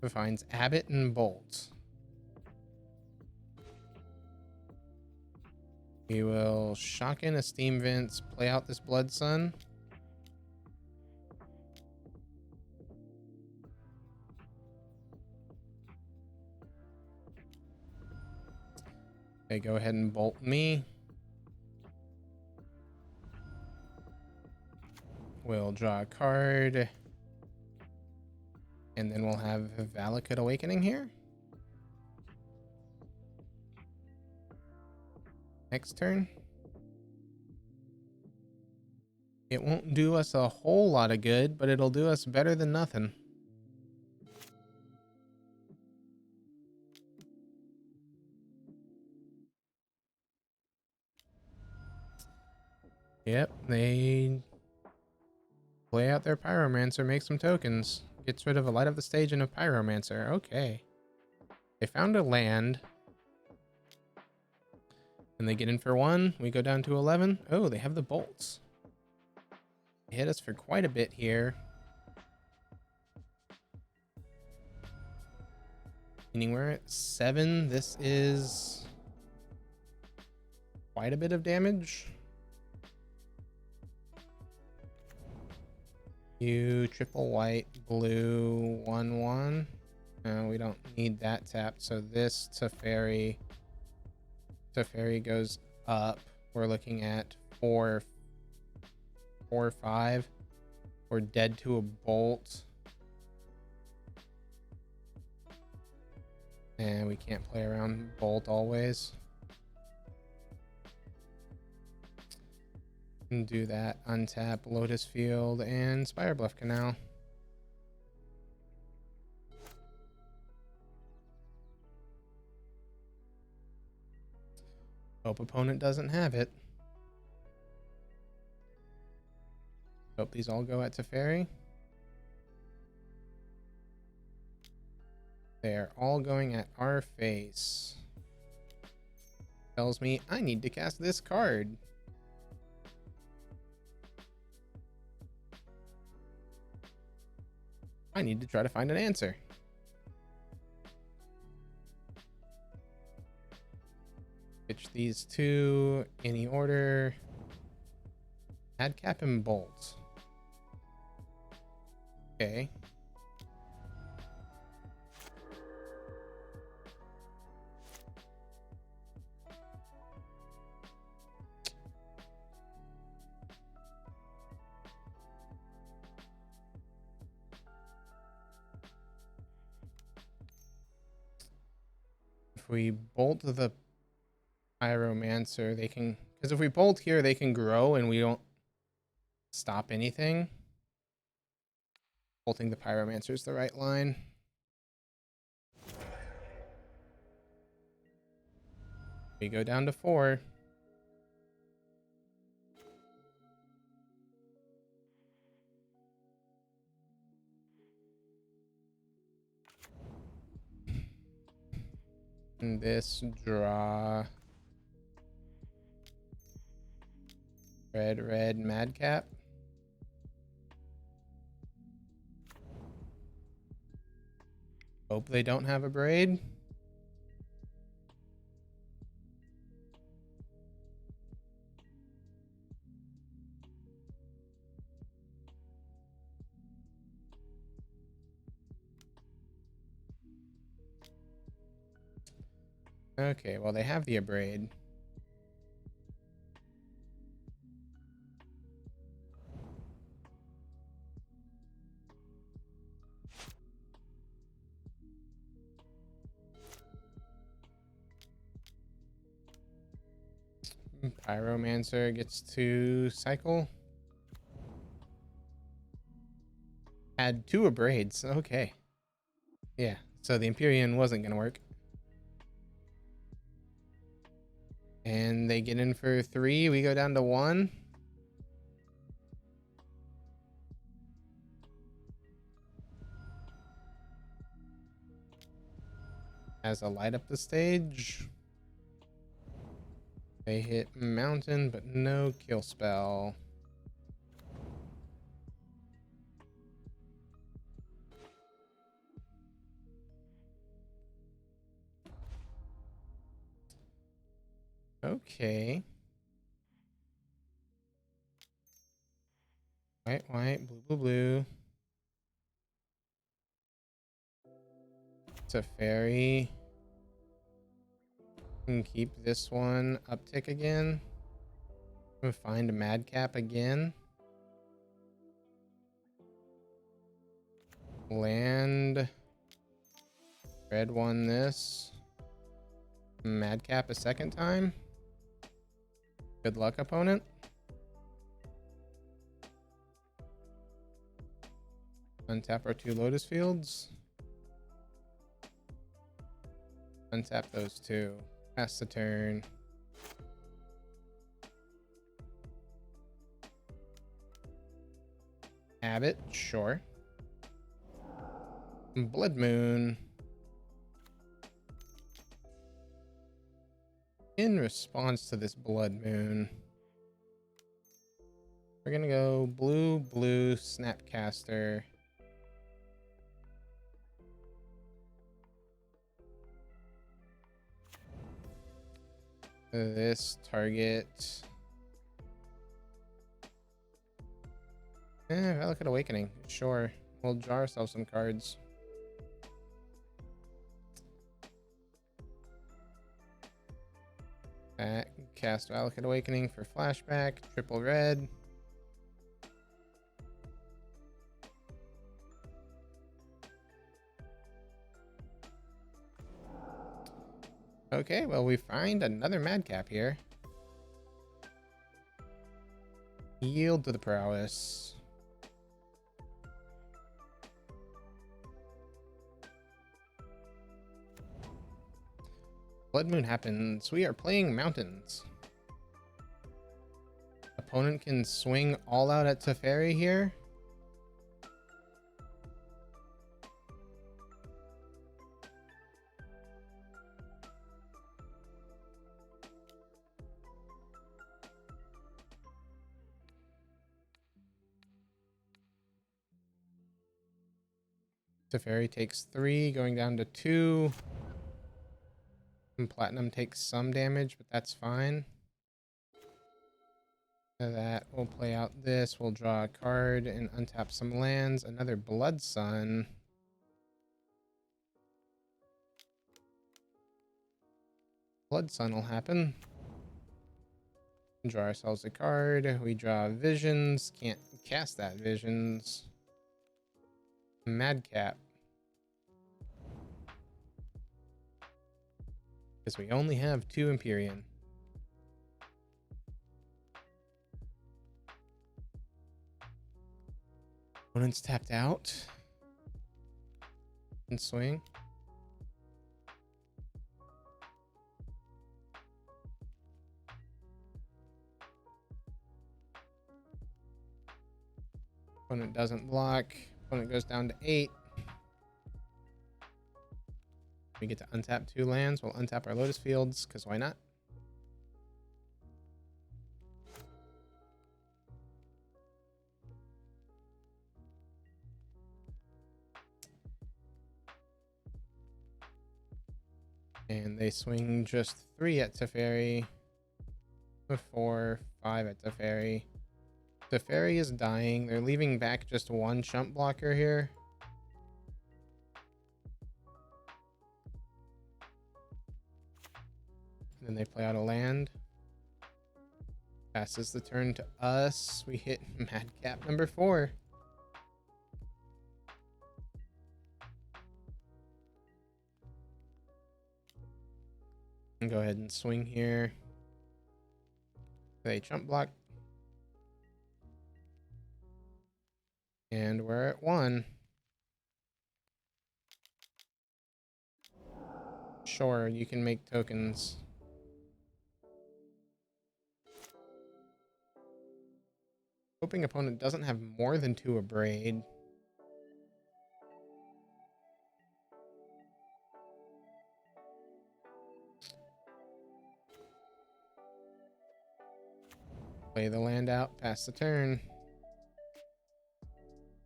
Finds Abbot and Bolt. We will shock in a Steam Vents, play out this Blood Sun. Okay, go ahead and bolt me. We'll draw a card. And then we'll have Valakut Awakening here. Next turn. It won't do us a whole lot of good, but it'll do us better than nothing. Yep, they play out their Pyromancer, make some tokens. Gets rid of a Light Up the Stage and a Pyromancer. Okay. They found a land. And they get in for 1. We go down to 11. Oh, they have the bolts. They hit us for quite a bit here. Meaning we're at 7. This is quite a bit of damage. You triple white, blue, 1/1. No, we don't need that tapped. So this Teferi goes up. We're looking at 4, 5. We're dead to a bolt. And we can't play around bolt always. And do that. Untap Lotus Field and Spire Bluff Canal. Hope opponent doesn't have it. Hope these all go at Teferi. They're all going at our face. Tells me I need to cast this card. I need to try to find an answer. Pitch these two, any order. Add cap and bolt. Okay. If we bolt the Pyromancer, they can, because if we bolt here, they can grow and we don't stop anything. Bolting the Pyromancer is the right line. We go down to 4. And this draw red madcap. Hope they don't have a braid. Okay, well, they have the abrade. Pyromancer gets to cycle. Add 2 abrades. Okay. Yeah, so the Empyrean wasn't going to work. And they get in for 3. We go down to 1. Has a light up the stage. They hit mountain, but no kill spell. Okay. White, blue. It's a fairy. Can keep this one uptick again. I'm gonna find a madcap again. Land. Red one this. Madcap a second time. Good luck, opponent. Untap our 2 Lotus Fields. Untap those 2. Pass the turn. Abbot, sure. Blood Moon. In response to this Blood Moon, we're gonna go blue, blue, Snapcaster. This target. Valakut Awakening. Sure. We'll draw ourselves some cards. Cast Valakut Awakening for flashback. Triple red. Okay, well, we find another madcap here. Yield to the prowess. Blood Moon happens. We are playing mountains. Opponent can swing all out at Teferi here. Teferi takes 3, going down to 2. And Platinum takes some damage, but that's fine. After that, we'll play out this. We'll draw a card and untap some lands. Another Blood Sun. Blood Sun will happen. Draw ourselves a card. We draw Visions. Can't cast that Visions. Madcap. Because we only have 2 Empyrean. Opponent's tapped out. And swing. Opponent doesn't block. Opponent goes down to 8. We get to untap 2 lands. We'll untap our Lotus Fields, because why not? And they swing just 3 at Teferi. 4, 5 at Teferi. Teferi is dying. They're leaving back just 1 chump blocker here. Then they play out a land. Passes the turn to us. We hit Madcap number 4. And go ahead and swing here. They chump block. And we're at 1. Sure, you can make tokens. Hoping opponent doesn't have more than 2 Abrade. Play the land out, pass the turn.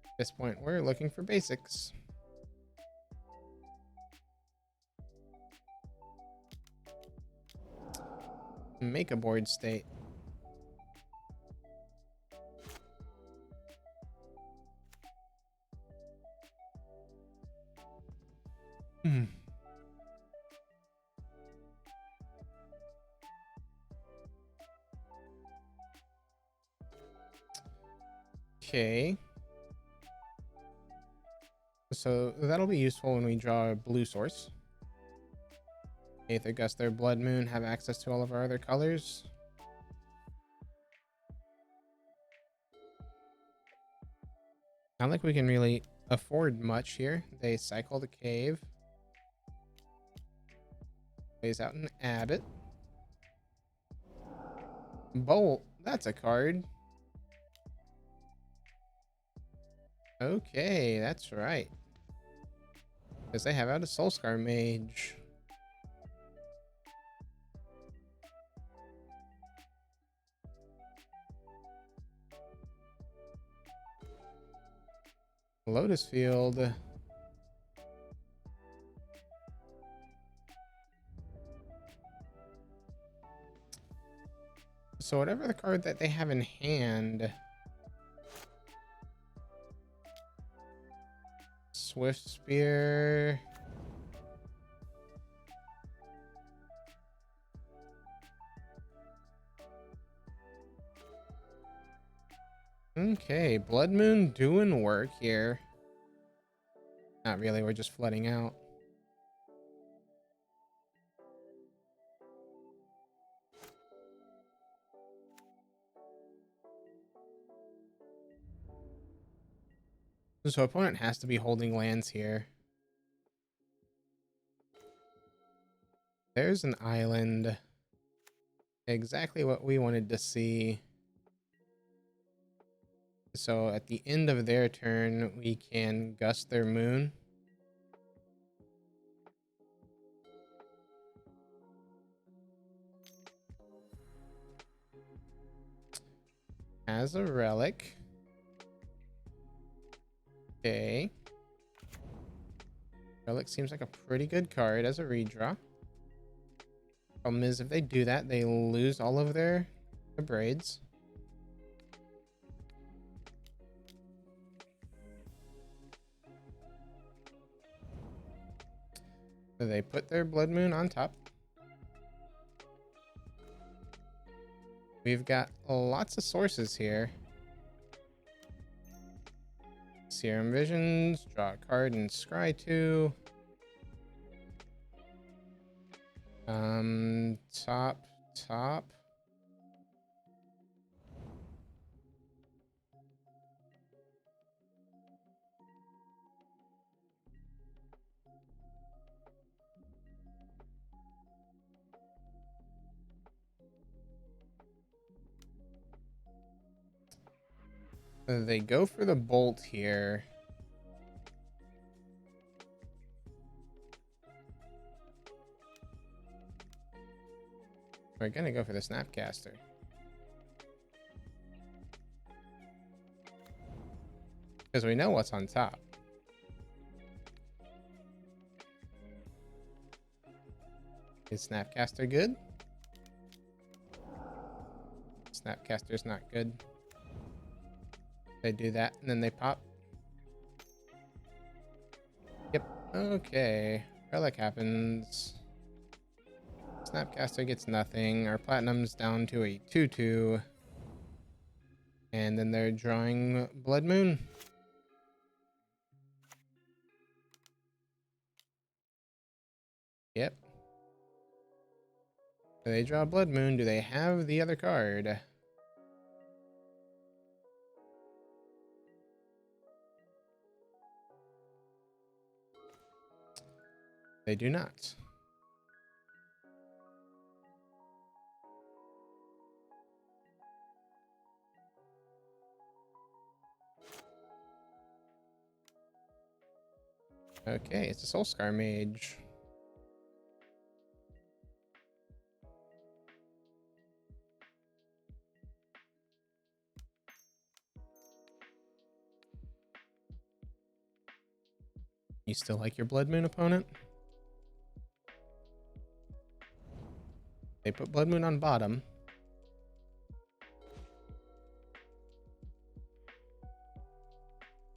At this point, we're looking for basics. Make a board state. Okay. So that'll be useful when we draw a blue source. Aether Gust, their Blood Moon, have access to all of our other colors. Not like we can really afford much here. They cycle the cave. Plays out an Abbot. Bolt, that's a card. Okay, that's right. Because they have out a Soulscar mage. Lotus field. So whatever the card that they have in hand. Swift Spear. Okay, Blood Moon doing work here. Not really, we're just flooding out. So opponent has to be holding lands here. There's an island. Exactly what we wanted to see. So at the end of their turn, we can gust their moon. As a relic. Okay. Relic seems like a pretty good card as a redraw. Problem is, if they do that, they lose all of their braids. So they put their Blood Moon on top. We've got lots of sources here. Serum Visions, draw a card and scry 2. Top. So they go for the bolt here. We're gonna go for the Snapcaster. Because we know what's on top. Is Snapcaster good? Snapcaster's not good. They do that and then they pop. Yep. Okay. Relic happens. Snapcaster gets nothing. Our platinum's down to a 2/2. And then they're drawing Blood Moon. Yep. So they draw Blood Moon. Do they have the other card? They do not. Okay, it's a Soulscar mage. You still like your Blood Moon, opponent? They put Blood Moon on bottom.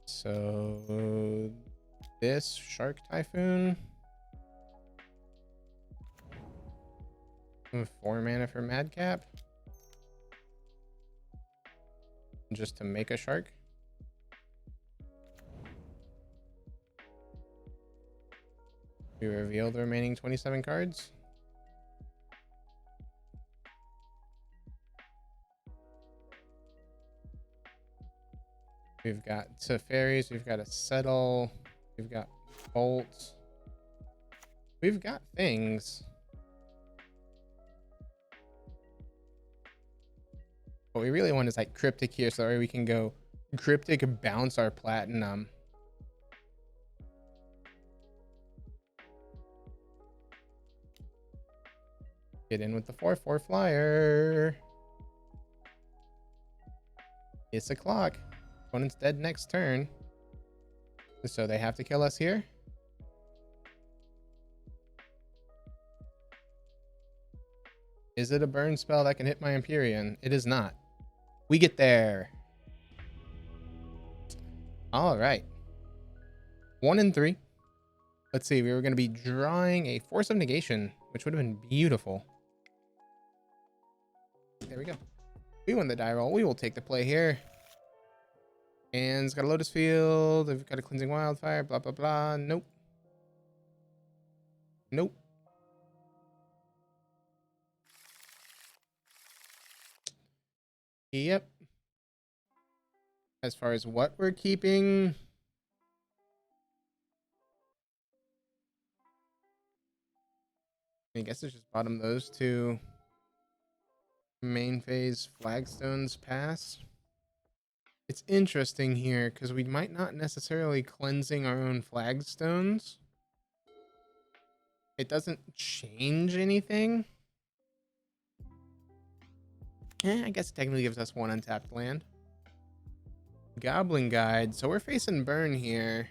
So this Shark Typhoon. 4 mana for Madcap. Just to make a shark. We reveal the remaining 27 cards. We've got Teferis, we've got a Settle, we've got Bolt. We've got things. What we really want is like Cryptic here, so we can go Cryptic bounce our platinum. Get in with the 4/4 flyer. It's a clock. Opponent's dead next turn. So they have to kill us here. Is it a burn spell that can hit my Empyrean? It is not. We get there. All right. 1 and 3. Let's see. We were going to be drawing a Force of Negation, which would have been beautiful. There we go. We won the die roll. We will take the play here. And it's got a Lotus Field. We've got a Cleansing Wildfire. Blah, blah, blah. Nope. Nope. Yep. As far as what we're keeping, I guess it's just bottom those two. Main phase flagstones pass. It's interesting here because we might not necessarily cleansing our own flagstones. It doesn't change anything. I guess it technically gives us 1 untapped land. Goblin Guide. So we're facing burn here.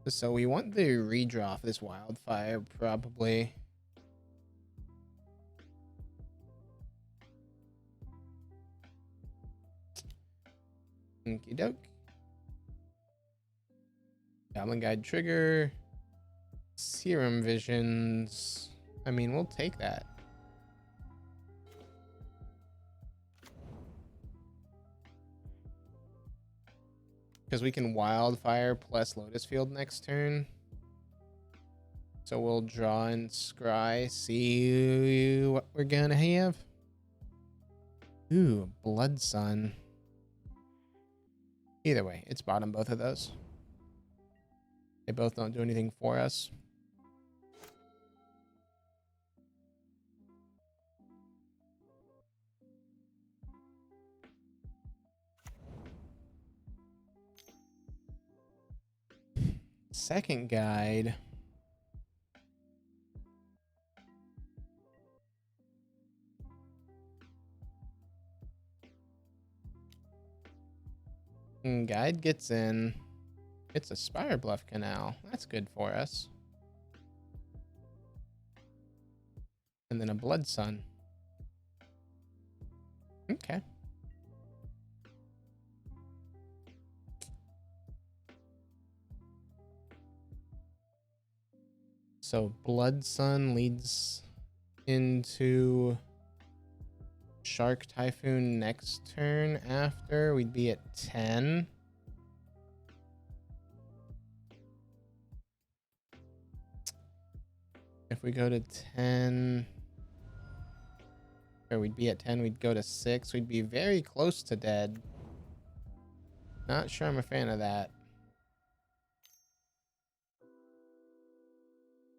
So we want the redraw off this wildfire, probably. Okie doke. Goblin Guide trigger. Serum Visions. I mean, we'll take that. Because we can Wildfire plus Lotus Field next turn. So we'll draw and scry, see what we're gonna have. Ooh, Blood Sun. Either way, it's bottom both of those. They both don't do anything for us. Second guide. Guide gets in. It's a Spire Bluff Canal. That's good for us. And then a Blood Sun. Okay. So Blood Sun leads into Shark Typhoon next turn after. We'd be at 10. If we go to 10, or we'd be at 10, we'd go to 6. We'd be very close to dead. Not sure I'm a fan of that.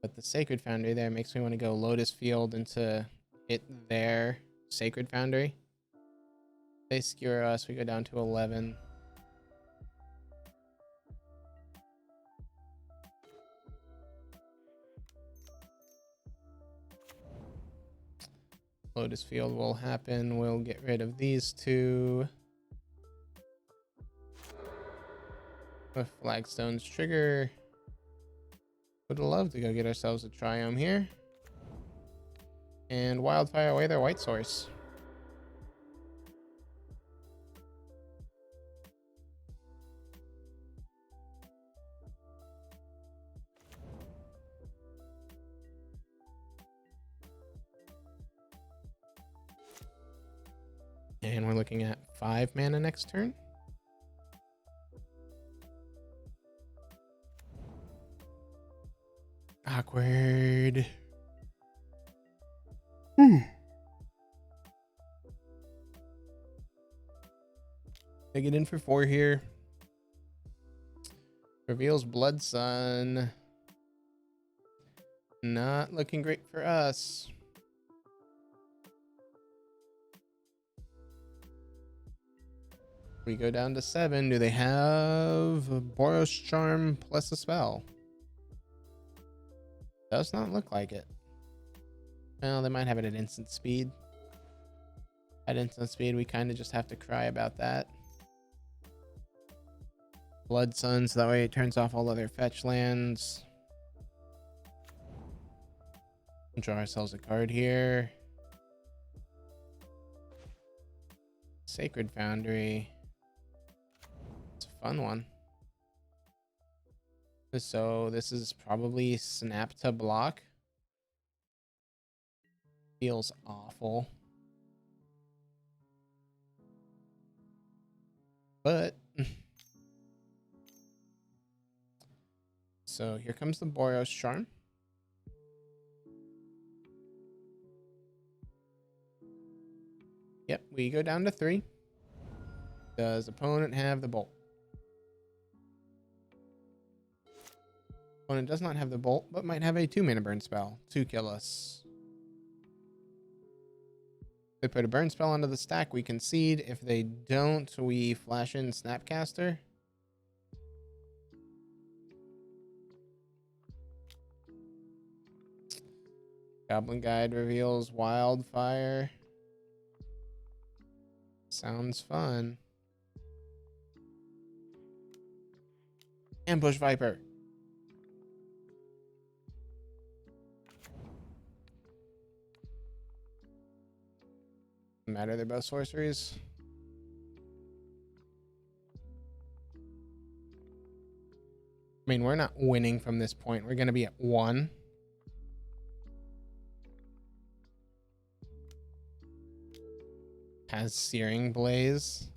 But the Sacred Foundry there makes me want to go Lotus Field into hit their Sacred Foundry. They skewer us, we go down to 11. Lotus Field will happen. We'll get rid of these two. With Flagstone's trigger. Would love to go get ourselves a Triome here. And Wildfire away their white source. And we're looking at 5 mana next turn. Awkward. Take it in for 4 here. Reveals Blood Sun. Not looking great for us. We go down to 7. Do they have Boros Charm plus a spell? Does not look like it. Well, they might have it at instant speed. At instant speed, we kind of just have to cry about that. Blood Sun, so that way it turns off all other fetch lands. Draw ourselves a card here. Sacred Foundry. It's a fun one. So this is probably snap to block. Feels awful. But so here comes the Boros Charm. Yep, we go down to 3. Does opponent have the bolt? Opponent does not have the bolt, but might have a 2-mana burn spell to kill us. If they put a burn spell onto the stack, we concede. If they don't, we flash in Snapcaster. Goblin Guide reveals Wildfire. Sounds fun. Ambush Viper. Doesn't matter, they're both sorceries. I mean, we're not winning from this point. We're going to be at 1. Has Searing Blaze.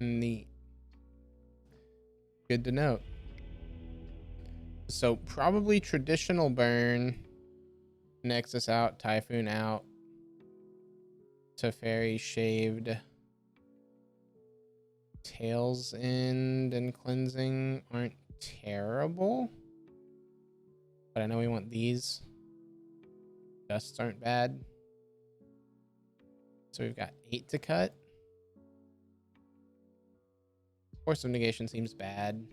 Neat. Good to note. So probably traditional burn. Nexus out, Typhoon out. Teferi shaved. Tails End and Cleansing aren't terrible. But I know we want these. Dusts aren't bad. So we've got 8 to cut. Force of Negation seems bad.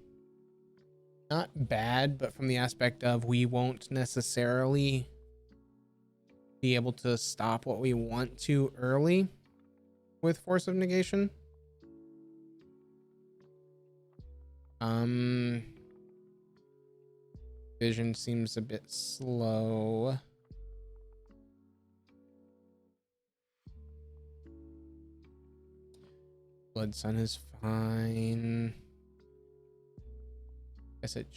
Not bad, but from the aspect of we won't necessarily be able to stop what we want to early with Force of Negation. Vision seems a bit slow. Blood Sun is fine. Guess it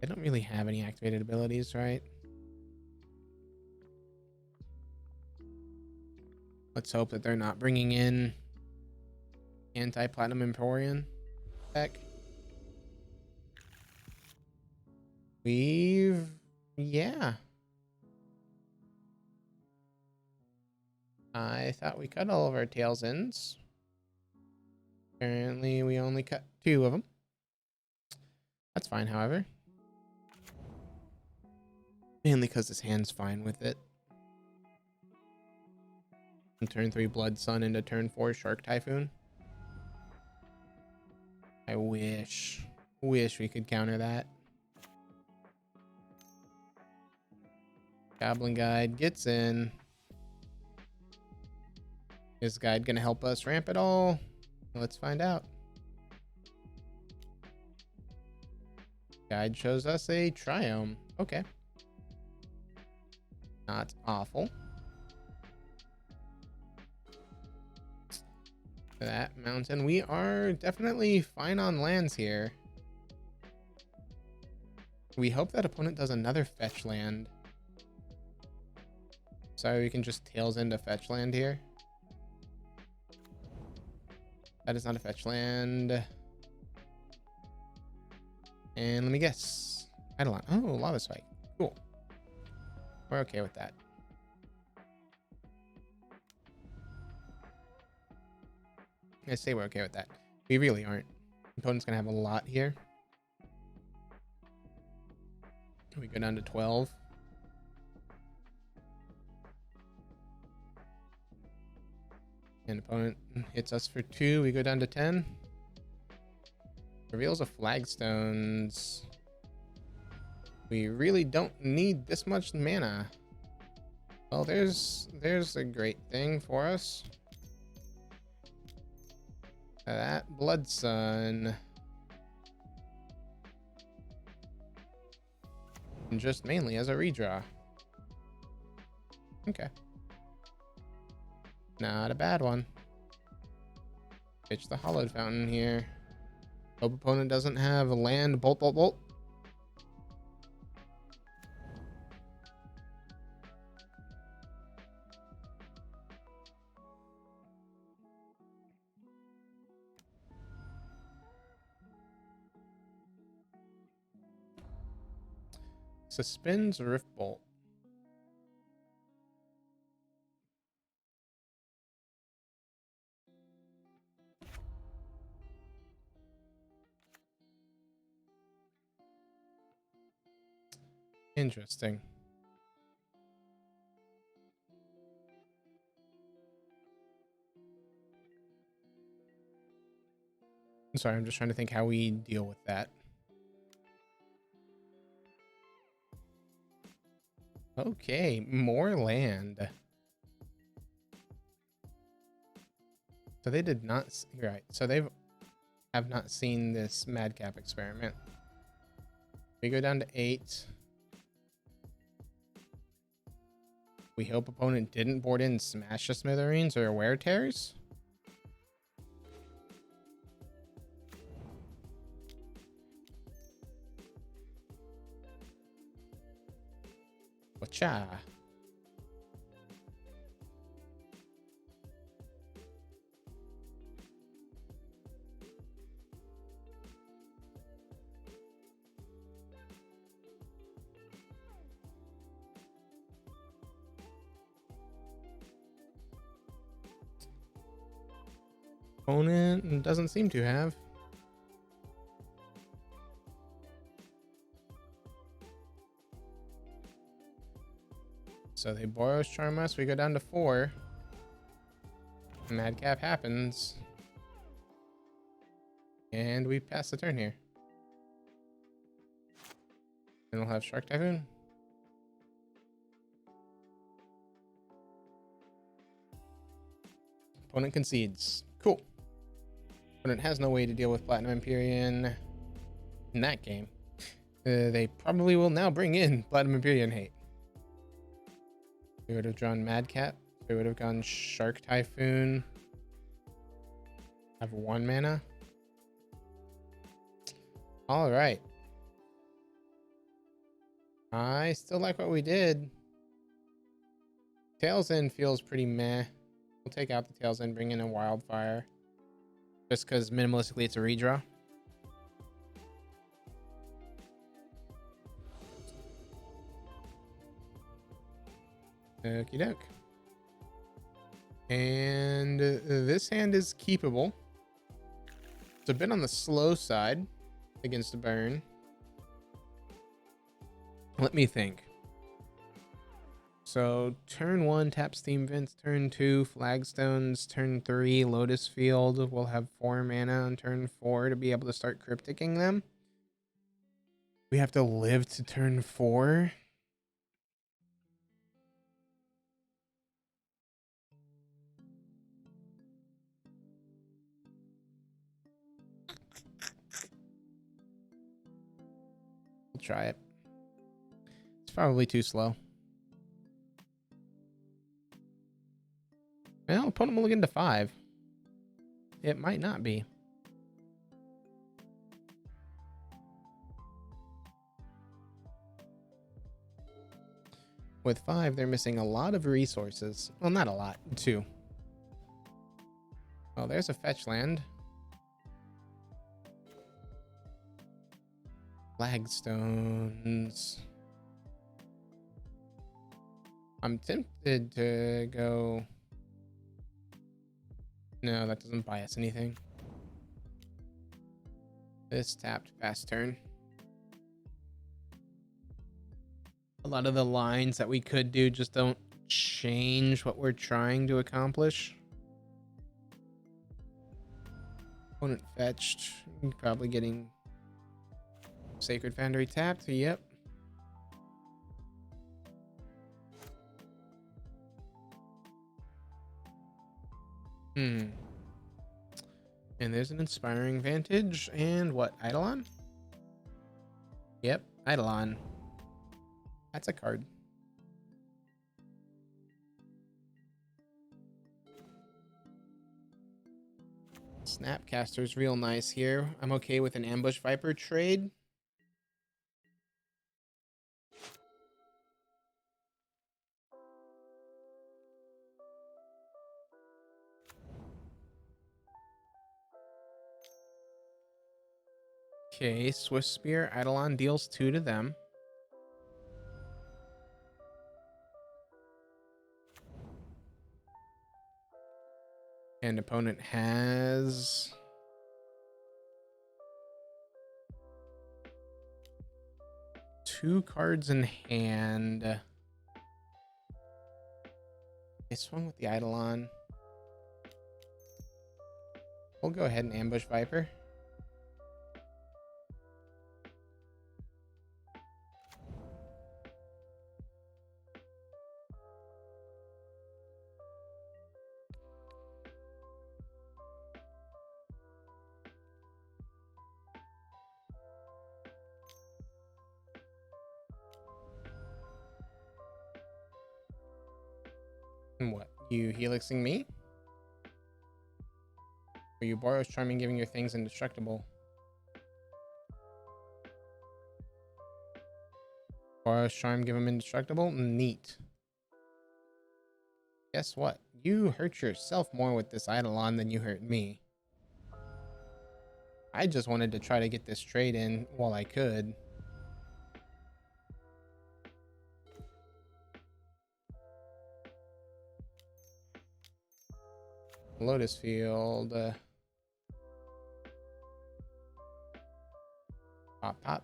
they don't really have any activated abilities, right? Let's hope that they're not bringing in anti-Platinum Emporion deck. Yeah. I thought we cut all of our Tails Ends. Apparently we only cut 2 of them. That's fine, however. Mainly because his hand's fine with it. From turn 3 Blood Sun into turn 4 Shark Typhoon. I wish we could counter that. Goblin Guide gets in. Is Guide gonna help us ramp it all? Let's find out. Guide shows us a Triome. Okay. Not awful. That mountain. We are definitely fine on lands here. We hope that opponent does another fetch land. So we can just Tails into fetch land here. That is not a fetch land. And let me guess. Eidolon. Oh, Lava Spike. Cool. We're okay with that. I say we're okay with that. We really aren't. Opponent's gonna have a lot here. We go down to 12. And opponent hits us for 2. We go down to 10. Reveals a flagstones. We really don't need this much mana. Well, there's a great thing for us. That Blood Sun. And just mainly as a redraw. Okay. Not a bad one. Pitch the Hollowed Fountain here. Hope opponent doesn't have a land. Bolt, bolt, bolt. Suspends Rift Bolt. Interesting. I'm sorry, I'm just trying to think how we deal with that. Okay, more land. So they did not. Right. So they have not seen this madcap experiment. We go down to 8. We hope opponent didn't board in Smash the Smithereens or Wear Tears. Wacha. Opponent doesn't seem to have. So they Boros Charm us. We go down to 4. Madcap happens. And we pass the turn here. And we'll have Shark Typhoon. Opponent concedes. Cool. Opponent has no way to deal with Platinum Empyrean in that game. They probably will now bring in Platinum Empyrean hate. We would have drawn Madcap. We would have gone Shark Typhoon. Have 1 mana. All right. I still like what we did. Tails End feels pretty meh. We'll take out the Tails End, bring in a Wildfire. Just because minimalistically it's a redraw. Okie doke. And this hand is keepable. It's a bit on the slow side against a burn. Let me think. So turn 1, tap Steam Vents. Turn 2, Flagstones. Turn 3, Lotus Field. We'll have 4 mana on turn 4 to be able to start crypticking them. We have to live to turn 4. We'll try it. It's probably too slow. Well, opponent will look into 5. It might not be. With 5, they're missing a lot of resources. Well, not a lot. 2. Well, there's a fetch land. Flagstones. I'm tempted to go... No, that doesn't buy us anything. This tapped pass turn. A lot of the lines that we could do just don't change what we're trying to accomplish. Opponent fetched. Probably getting Sacred Foundry tapped. Yep. And there's an Inspiring Vantage. And what? Eidolon? Yep, Eidolon. That's a card. Snapcaster's real nice here. I'm okay with an Ambush Viper trade. Okay, Swift Spear, Eidolon deals 2 to them. And opponent has... two cards in hand. They swung with the Eidolon. We'll go ahead and Ambush Viper. And what? You helixing me? Or you Boros Charming giving your things indestructible? Boros Charm give them indestructible? Neat. Guess what? You hurt yourself more with this Eidolon than you hurt me. I just wanted to try to get this trade in while I could. Lotus Field. Pop.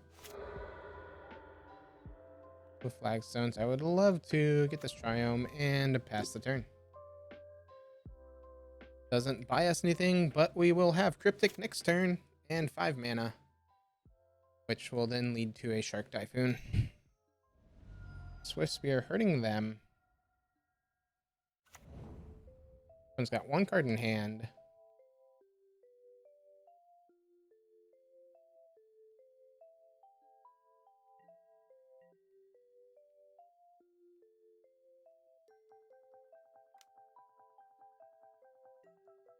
With flagstones, I would love to get this Triome and pass the turn. Doesn't buy us anything, but we will have Cryptic next turn and 5 mana, which will then lead to a Shark Typhoon. Swift Spear hurting them. One's got 1 card in hand.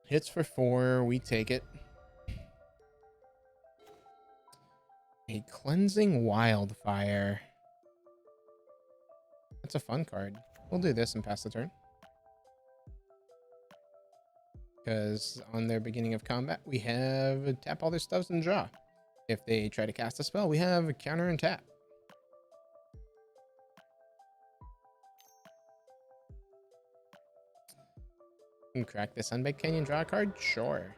Hits for 4, we take it. A Cleansing Wildfire. That's a fun card. We'll do this and pass the turn. Because on their beginning of combat, we have tap all their stuffs and draw. If they try to cast a spell, we have counter and tap. Can crack the Sunbaked Canyon, draw a card? Sure.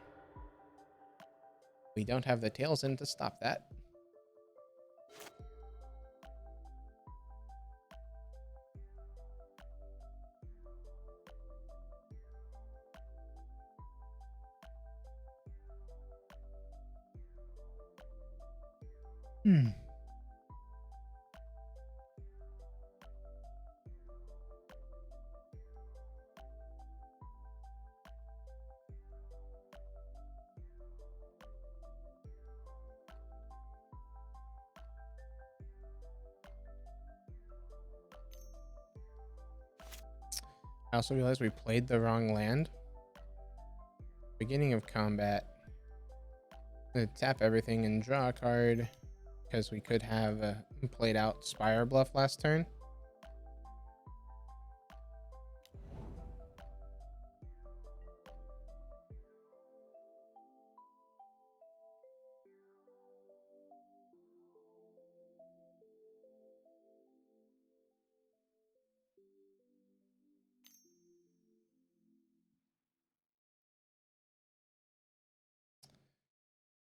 We don't have the tails in to stop that. I also realized we played the wrong land. Beginning of combat. I'm gonna tap everything and draw a card because we could have played out Spire Bluff last turn.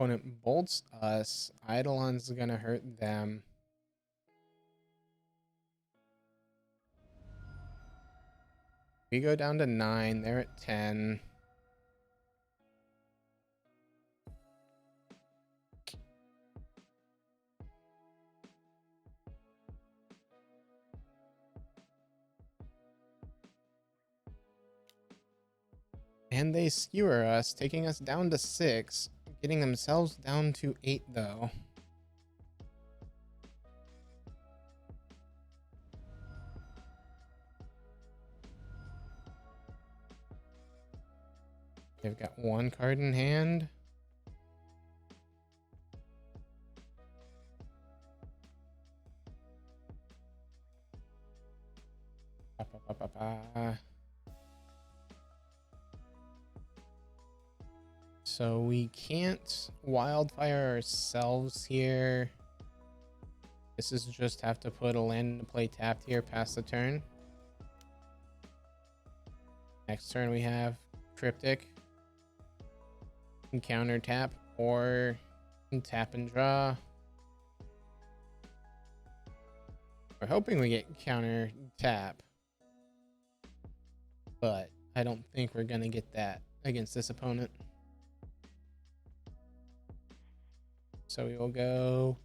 Opponent bolts us. Eidolon's gonna hurt them. We go down to 9. They're at 10. And they skewer us, taking us down to 6, getting themselves down to 8 though. They've got 1 card in hand. So we can't wildfire ourselves here. This is just have to put a land into play tapped here past the turn. Next turn we have Cryptic. And counter tap or tap and draw. We're hoping we get counter tap, but I don't think we're gonna get that against this opponent. So we will go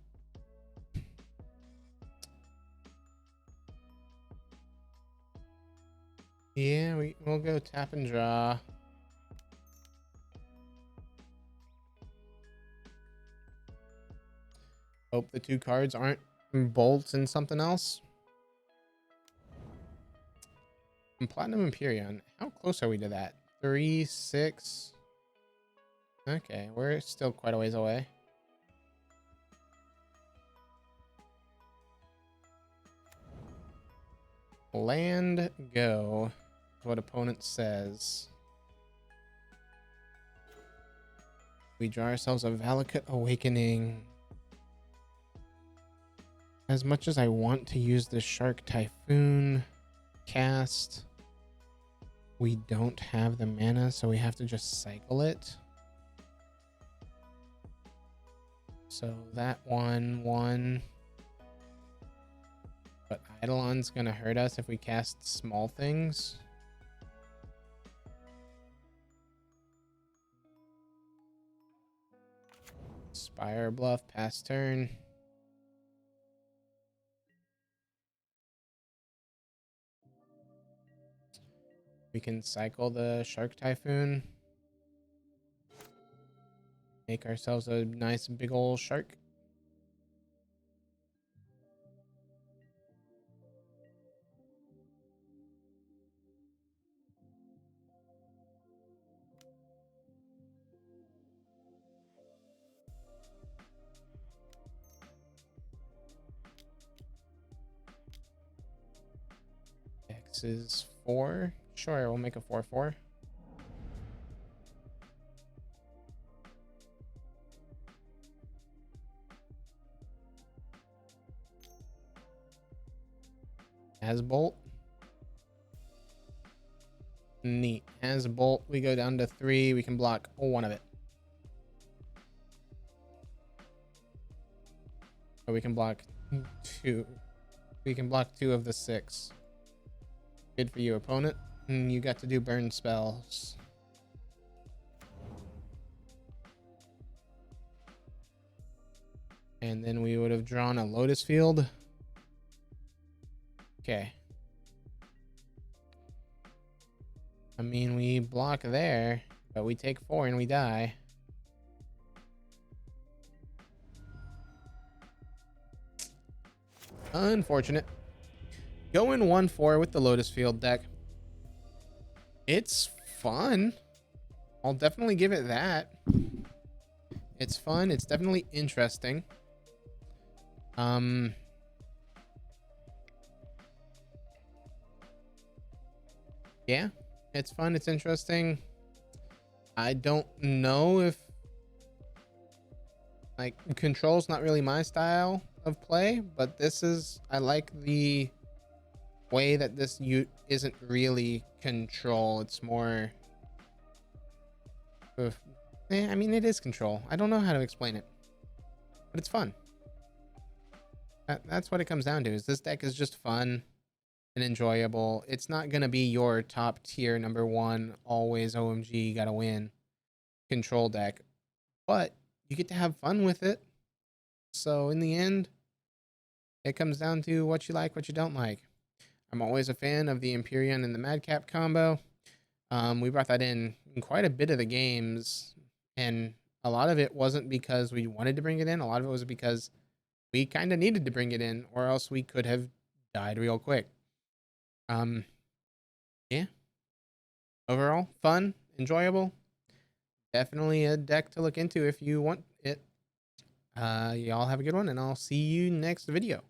we'll go tap and draw. Hope the 2 cards aren't bolts and something else. And Platinum Empyrean. How close are we to that? 3, 6. Okay, we're still quite a ways away. Land go. What opponent says. We draw ourselves a Valakut Awakening. As much as I want to use the Shark Typhoon cast, we don't have the mana, so we have to just cycle it. So that one. But Eidolon's gonna hurt us if we cast small things. Spire Bluff, pass turn. We can cycle the Shark Typhoon. Make ourselves a nice big ol' shark. X is 4. Sure, we'll make a 4/4. As bolt. Neat. As bolt, we go down to 3. We can block 1 of it. Or we can block 2. We can block 2 of the 6. Good for you, opponent. And you got to do burn spells. And then we would have drawn a Lotus Field. Okay. I mean, we block there, but we take 4 and we die. Unfortunate. Going 1/4 with the Lotus Field deck. It's fun. I'll definitely give it that. It's fun. It's definitely interesting. Yeah, it's fun. It's interesting. I don't know if like control's not really my style of play, but this is, I like the way that this isn't really control. It's more of, I mean, it is control. I don't know how to explain it, but it's fun. That's what it comes down to, is this deck is just fun and enjoyable. It's not going to be your top tier #1, always OMG, gotta win control deck, but you get to have fun with it. So in the end, it comes down to what you like, what you don't like. I'm always a fan of the Empyrean and the Madcap combo. We brought that in quite a bit of the games, and a lot of it wasn't because we wanted to bring it in. A lot of it was because we kind of needed to bring it in, or else we could have died real quick. Yeah. Overall, fun, enjoyable. Definitely a deck to look into if you want it. Y'all have a good one, and I'll see you next video.